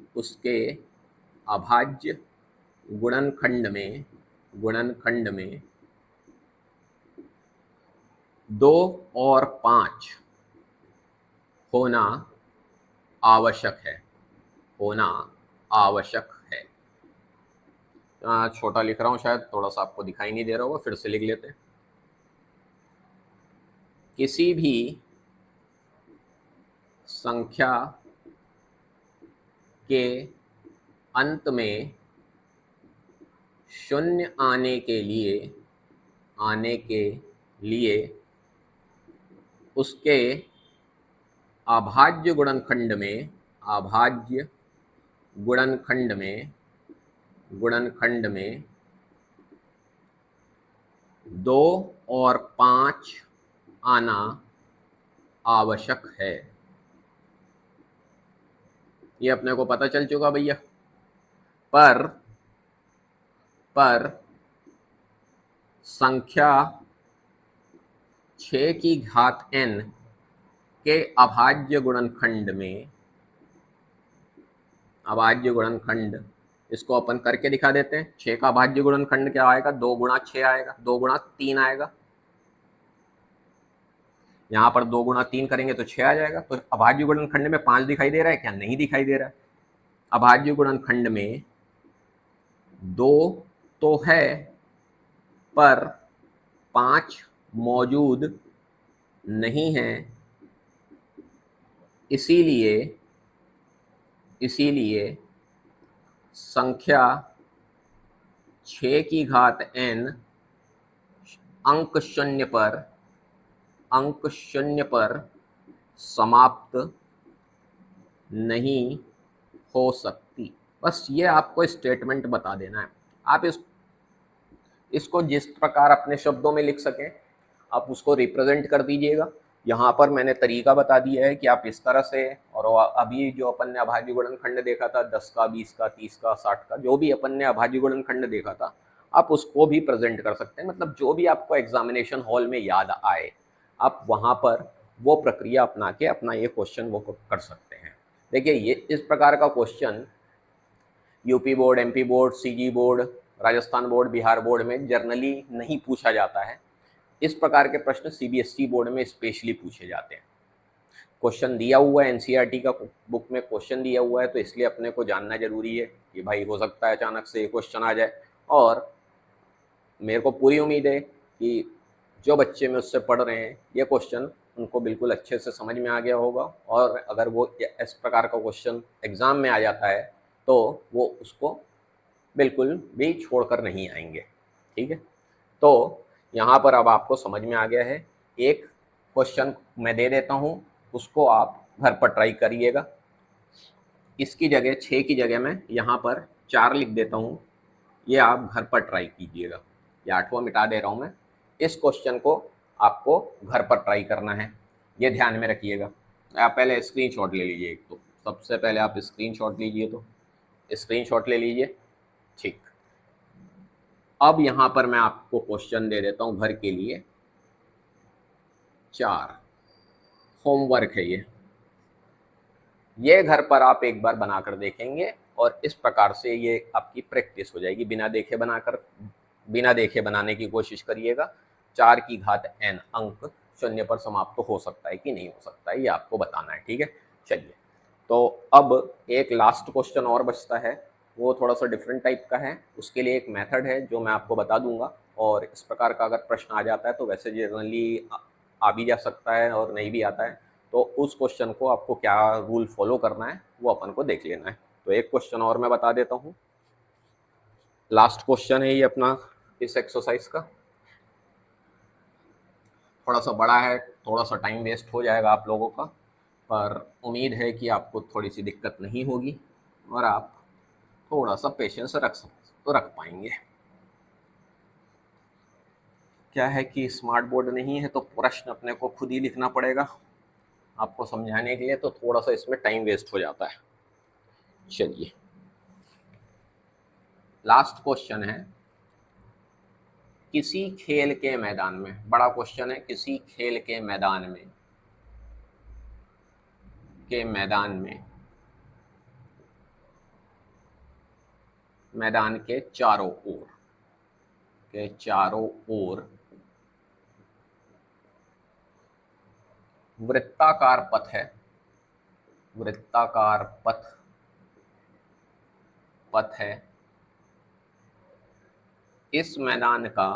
2 और 5 होना आवश्यक है। छोटा लिख रहा हूं, शायद थोड़ा सा आपको दिखाई नहीं दे रहा होगा, फिर से लिख लेते हैं। किसी भी संख्या के अंत में शून्य आने के लिए उसके अभाज्य गुणनखंड में 2 और 5 आना आवश्यक है। ये अपने को पता चल चुका भैया। पर संख्या 6 की घात n के अभाज्य गुणनखंड, इसको अपन करके दिखा देते हैं। 6 का अभाज्य गुणनखंड क्या आएगा, 2 गुणा 6 आएगा, 2 गुणा 3 आएगा। यहाँ पर 2 गुणा 3 करेंगे तो 6 आ जाएगा। तो अभाज्य गुणनखंड में 5 दिखाई दे रहा है क्या, नहीं दिखाई दे रहा है। अभाज्य गुणनखंड में 2 तो है पर 5 मौजूद नहीं है, इसीलिए संख्या 6 की घात n अंक शून्य पर समाप्त नहीं हो सकती। बस ये आपको स्टेटमेंट बता देना है। आप इसको जिस प्रकार अपने शब्दों में लिख सकें आप उसको रिप्रेजेंट कर दीजिएगा। यहाँ पर मैंने तरीका बता दिया है कि आप इस तरह से, और अभी जो अपन ने अभाज्य गुणनखंड देखा था 10 का, 20 का, 30 का, 60 का, जो भी अपन ने अभाज्य गुणनखंड देखा था, आप उसको भी प्रेजेंट कर सकते हैं। मतलब जो भी आपको एग्जामिनेशन हॉल में याद आए, आप वहाँ पर वो प्रक्रिया अपना के अपना ये क्वेश्चन वो कर सकते हैं। देखिए, ये इस प्रकार का question UP board, MP board, CG board, Rajasthan board, Bihar board में जनरली नहीं पूछा जाता है। इस प्रकार के प्रश्न सीबीएसई बोर्ड में स्पेशली पूछे जाते हैं। क्वेश्चन दिया हुआ है, एनसीईआरटी का बुक में क्वेश्चन दिया हुआ है, तो इसलिए अपने को जानना जरूरी है कि भाई हो सकता है अचानक से ये क्वेश्चन आ जाए। और मेरे को पूरी उम्मीद है कि जो बच्चे में उससे पढ़ रहे हैं, ये क्वेश्चन उनको बिल्कुल अच्छे से समझ में आ गया होगा। और अगर वो इस प्रकार का क्वेश्चन एग्ज़ाम में आ जाता है तो वो उसको बिल्कुल भी छोड़कर नहीं आएंगे। ठीक है, तो यहाँ पर अब आपको समझ में आ गया है। एक क्वेश्चन मैं दे देता हूँ, उसको आप घर पर ट्राई करिएगा। इसकी जगह 6 की जगह मैं यहाँ पर 4 लिख देता हूँ, ये आप घर पर ट्राई कीजिएगा। ये 8वां मिटा दे रहा हूँ मैं। इस क्वेश्चन को आपको घर पर ट्राई करना है, ये ध्यान में रखिएगा। आप पहले स्क्रीनशॉट ले लीजिए। एक तो सबसे पहले आप स्क्रीनशॉट लीजिए, तो स्क्रीनशॉट ले लीजिए। ठीक, अब यहाँ पर मैं आपको क्वेश्चन दे देता हूँ घर के लिए। 4 होमवर्क है ये घर पर आप एक बार बनाकर देखेंगे और इस प्रकार से ये आपकी प्रैक्टिस हो जाएगी। बिना देखे बनाने की कोशिश करिएगा। 4 की घात n अंक शून्य पर समाप्त तो हो सकता है कि नहीं हो सकता है, ये आपको बताना है। ठीक है, चलिए, तो अब एक लास्ट क्वेश्चन और बचता है, वो थोड़ा सा डिफरेंट टाइप का है। उसके लिए एक मेथड है जो मैं आपको बता दूंगा, और इस प्रकार का अगर प्रश्न आ जाता है तो वैसे जनरली आ भी जा सकता है और नहीं भी आता है। तो उस क्वेश्चन को आपको क्या रूल फॉलो करना है वो अपन को देख लेना है। तो एक क्वेश्चन और मैं बता देता हूँ, लास्ट क्वेश्चन है ये अपना इस एक्सरसाइज का। थोड़ा सा बड़ा है, थोड़ा सा टाइम वेस्ट हो जाएगा आप लोगों का, पर उम्मीद है कि आपको थोड़ी सी दिक्कत नहीं होगी और आप थोड़ा सा पेशेंस रख पाएंगे। क्या है कि स्मार्ट बोर्ड नहीं है तो प्रश्न अपने को खुद ही लिखना पड़ेगा आपको समझाने के लिए, तो थोड़ा सा इसमें टाइम वेस्ट हो जाता है। चलिए, लास्ट क्वेश्चन है, किसी खेल के मैदान में, बड़ा क्वेश्चन है, किसी खेल के मैदान में मैदान के चारों ओर वृत्ताकार पथ है। वृत्ताकार पथ है। इस मैदान का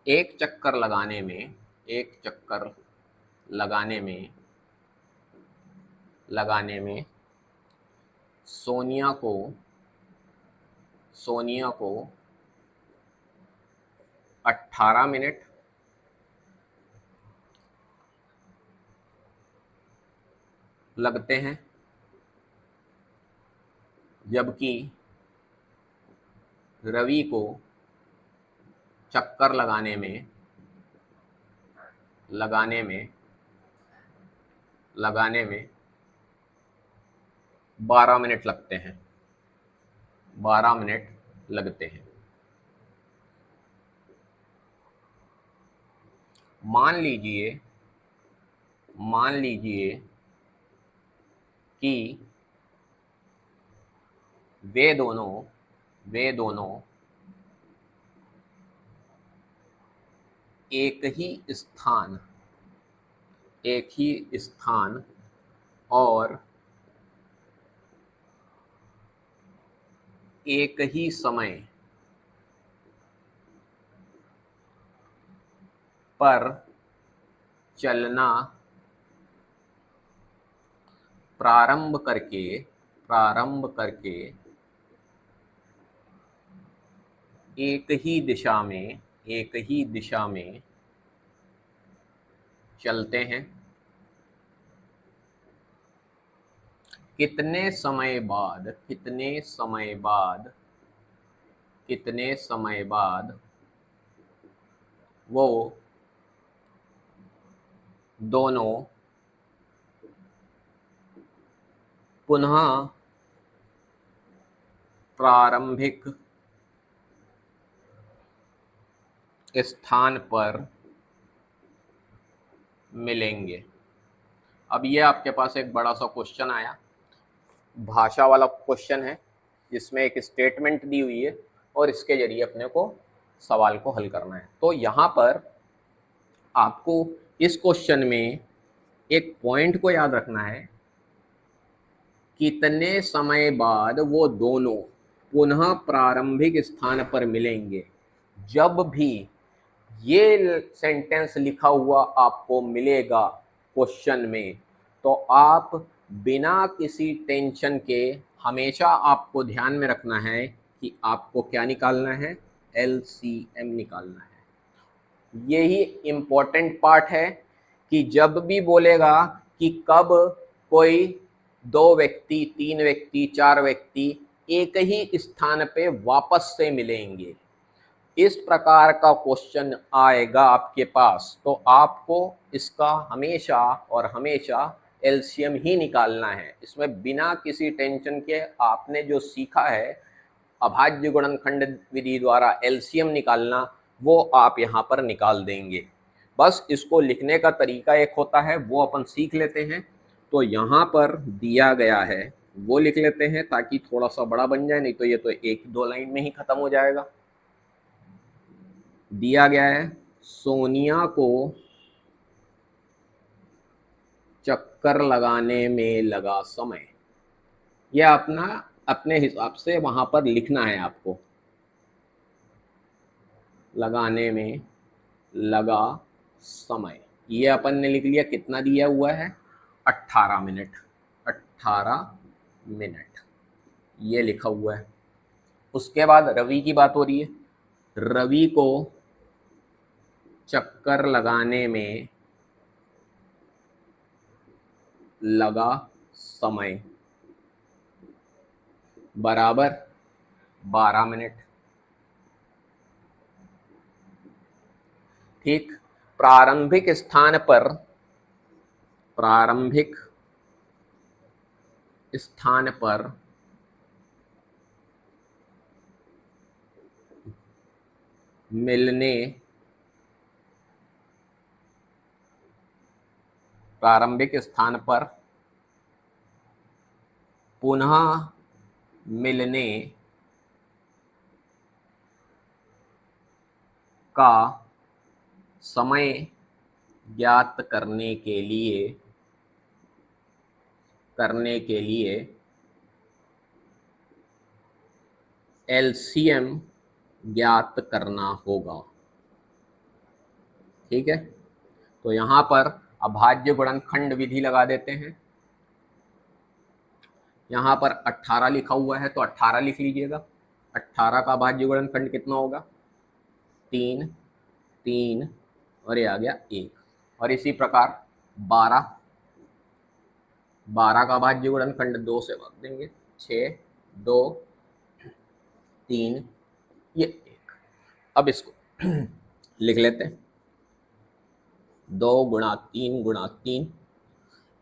एक चक्कर लगाने में सोनिया को 18 मिनट लगते हैं, जबकि रवि को चक्कर लगाने में 12 मिनट लगते हैं। 12 मिनट लगते हैं। मान लीजिए कि वे दोनों एक ही स्थान और एक ही समय पर चलना प्रारंभ करके एक ही दिशा में चलते हैं, कितने समय बाद वो दोनों पुनः प्रारंभिक स्थान पर मिलेंगे। अब ये आपके पास एक बड़ा सा क्वेश्चन आया, भाषा वाला क्वेश्चन है, जिसमें एक स्टेटमेंट दी हुई है और इसके जरिए अपने को सवाल को हल करना है। तो यहाँ पर आपको इस क्वेश्चन में एक पॉइंट को याद रखना है, कितने समय बाद वो दोनों पुनः प्रारंभिक स्थान पर मिलेंगे। जब भी ये सेंटेंस लिखा हुआ आपको मिलेगा क्वेश्चन में, तो आप बिना किसी टेंशन के हमेशा आपको ध्यान में रखना है कि आपको क्या निकालना है, एलसीएम निकालना है। यही इम्पोर्टेंट पार्ट है कि जब भी बोलेगा कि कब कोई 2 व्यक्ति, 3 व्यक्ति, 4 व्यक्ति एक ही स्थान पे वापस से मिलेंगे, इस प्रकार का क्वेश्चन आएगा आपके पास, तो आपको इसका हमेशा और हमेशा एलसीएम ही निकालना है। इसमें बिना किसी टेंशन के आपने जो सीखा है अभाज्य गुणनखंड विधि द्वारा एलसीएम निकालना, वो आप यहाँ पर निकाल देंगे। बस इसको लिखने का तरीका एक होता है, वो अपन सीख लेते हैं। तो यहाँ पर दिया गया है वो लिख लेते हैं ताकि थोड़ा सा बड़ा बन जाए, नहीं तो ये तो 1-2 लाइन में ही खत्म हो जाएगा। दिया गया है सोनिया को चक्कर लगाने में लगा समय। यह अपना अपने हिसाब से वहां पर लिखना है आपको, लगाने में लगा समय। ये अपन ने लिख लिया, कितना दिया हुआ है, 18 मिनट। 18 मिनट ये लिखा हुआ है। उसके बाद रवि की बात हो रही है, रवि को चक्कर लगाने में लगा समय बराबर 12 मिनट। ठीक, प्रारंभिक स्थान पर मिलने, प्रारंभिक स्थान पर पुनः मिलने का समय ज्ञात करने के लिए एलसीएम ज्ञात करना होगा। ठीक है, तो यहां पर अभाज्य गुणनखंड विधि लगा देते हैं। यहाँ पर 18 लिखा हुआ है तो 18 लिख लीजिएगा। 18 का अभाज्य गुणनखंड कितना होगा, 3, 3 और ये आ गया 1। और इसी प्रकार 12 का अभाज्य गुणनखंड 2 से भाग देंगे, 6, 2, 3, ये 1। अब इसको लिख लेते हैं, 2 गुणा 3 गुणा 3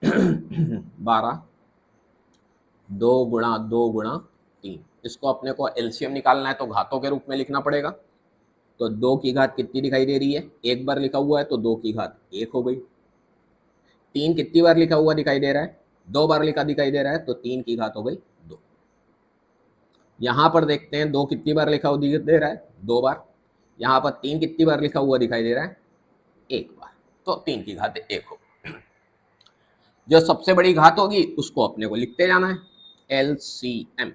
12, 2 गुणा 2 गुणा 3। इसको अपने को एलसीएम निकालना है तो घातों के रूप में लिखना पड़ेगा। तो 2 की घात कितनी दिखाई दे रही है, एक बार लिखा हुआ है तो 2 की घात 1 हो गई। 3 कितनी बार लिखा हुआ दिखाई दे रहा है, 2 बार लिखा दिखाई दे रहा है, तो 3 की घात हो गई 2। यहाँ पर देखते हैं 2 कितनी बार लिखा हुआ दिखाई दे रहा है, 2 बार। यहाँ पर 3 कितनी बार लिखा हुआ दिखाई दे रहा है, 1 बार। तो 3 की घात 1 हो। जो सबसे बड़ी घात होगी उसको अपने को लिखते जाना है, एलसीएम।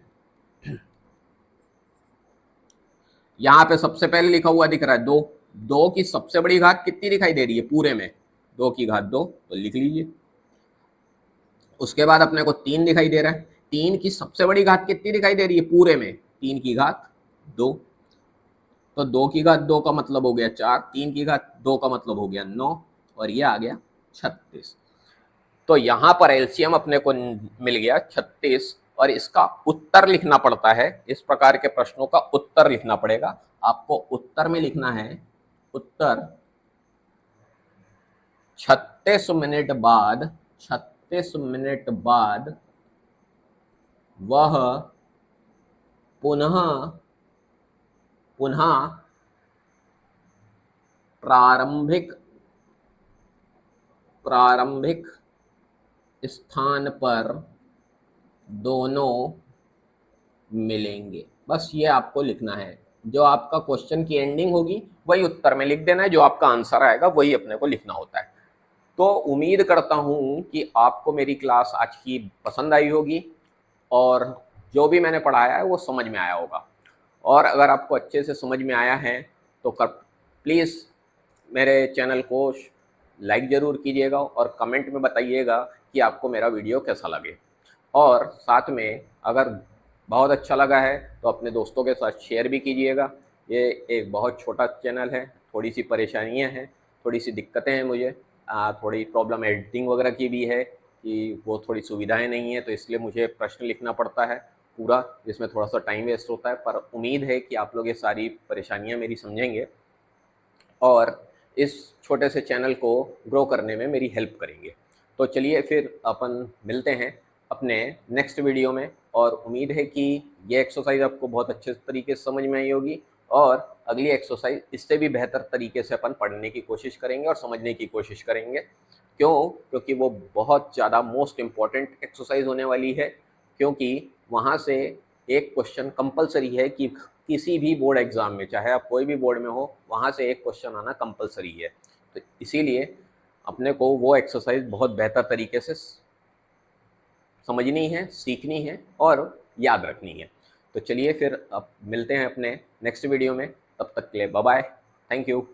यहाँ पे सबसे पहले लिखा हुआ दिख रहा है 2, 2 की सबसे बड़ी घात कितनी दिखाई दे रही है पूरे में, 2 की घात 2, तो लिख लीजिए। उसके बाद अपने को 3 दिखाई दे रहा है, 3 की सबसे बड़ी घात कितनी दिखाई दे रही है पूरे में, 3 की घात 2, तो 2 की घात 2 का मतलब हो गया 4, 3 की घात 2 का मतलब हो गया 9, और ये आ गया 36। तो यहाँ पर एलसीएम अपने को मिल गया 36, और इसका उत्तर लिखना पड़ता है। इस प्रकार के प्रश्नों का उत्तर लिखना पड़ेगा आपको। उत्तर में लिखना है, उत्तर 36 मिनट बाद, 36 मिनट बाद वह पुनः पुनः प्रारंभिक प्रारंभिक स्थान पर दोनों मिलेंगे। बस ये आपको लिखना है। जो आपका क्वेश्चन की एंडिंग होगी वही उत्तर में लिख देना है, जो आपका आंसर आएगा वही अपने को लिखना होता है। तो उम्मीद करता हूँ कि आपको मेरी क्लास आज की पसंद आई होगी और जो भी मैंने पढ़ाया है वो समझ में आया होगा। और अगर आपको अच्छे से समझ में आया है तो प्लीज़ मेरे चैनल को लाइक ज़रूर कीजिएगा और कमेंट में बताइएगा कि आपको मेरा वीडियो कैसा लगे। और साथ में अगर बहुत अच्छा लगा है तो अपने दोस्तों के साथ शेयर भी कीजिएगा। ये एक बहुत छोटा चैनल है, थोड़ी सी परेशानियां हैं, थोड़ी सी दिक्कतें हैं मुझे, थोड़ी प्रॉब्लम एडिटिंग वगैरह की भी है कि वो थोड़ी सुविधाएं नहीं है, तो इसलिए मुझे प्रश्न लिखना पड़ता है पूरा, जिसमें थोड़ा सा टाइम वेस्ट होता है। पर उम्मीद है कि आप लोग ये सारी परेशानियां मेरी समझेंगे और इस छोटे से चैनल को ग्रो करने में मेरी हेल्प करेंगे। तो चलिए फिर अपन मिलते हैं अपने नेक्स्ट वीडियो में, और उम्मीद है कि ये एक्सरसाइज आपको बहुत अच्छे तरीके से समझ में आई होगी और अगली एक्सरसाइज इससे भी बेहतर तरीके से अपन पढ़ने की कोशिश करेंगे और समझने की कोशिश करेंगे। क्यों? क्योंकि वो बहुत ज़्यादा मोस्ट इम्पॉर्टेंट एक्सरसाइज होने वाली है, क्योंकि वहाँ से एक क्वेश्चन कंपलसरी है कि किसी भी बोर्ड एग्ज़ाम में, चाहे आप कोई भी बोर्ड में हो, वहाँ से एक क्वेश्चन आना कंपलसरी है। तो इसीलिए अपने को वो एक्सरसाइज बहुत बेहतर तरीके से समझनी है, सीखनी है और याद रखनी है। तो चलिए फिर अब मिलते हैं अपने नेक्स्ट वीडियो में। तब तक के लिए बाय बाय। Thank you.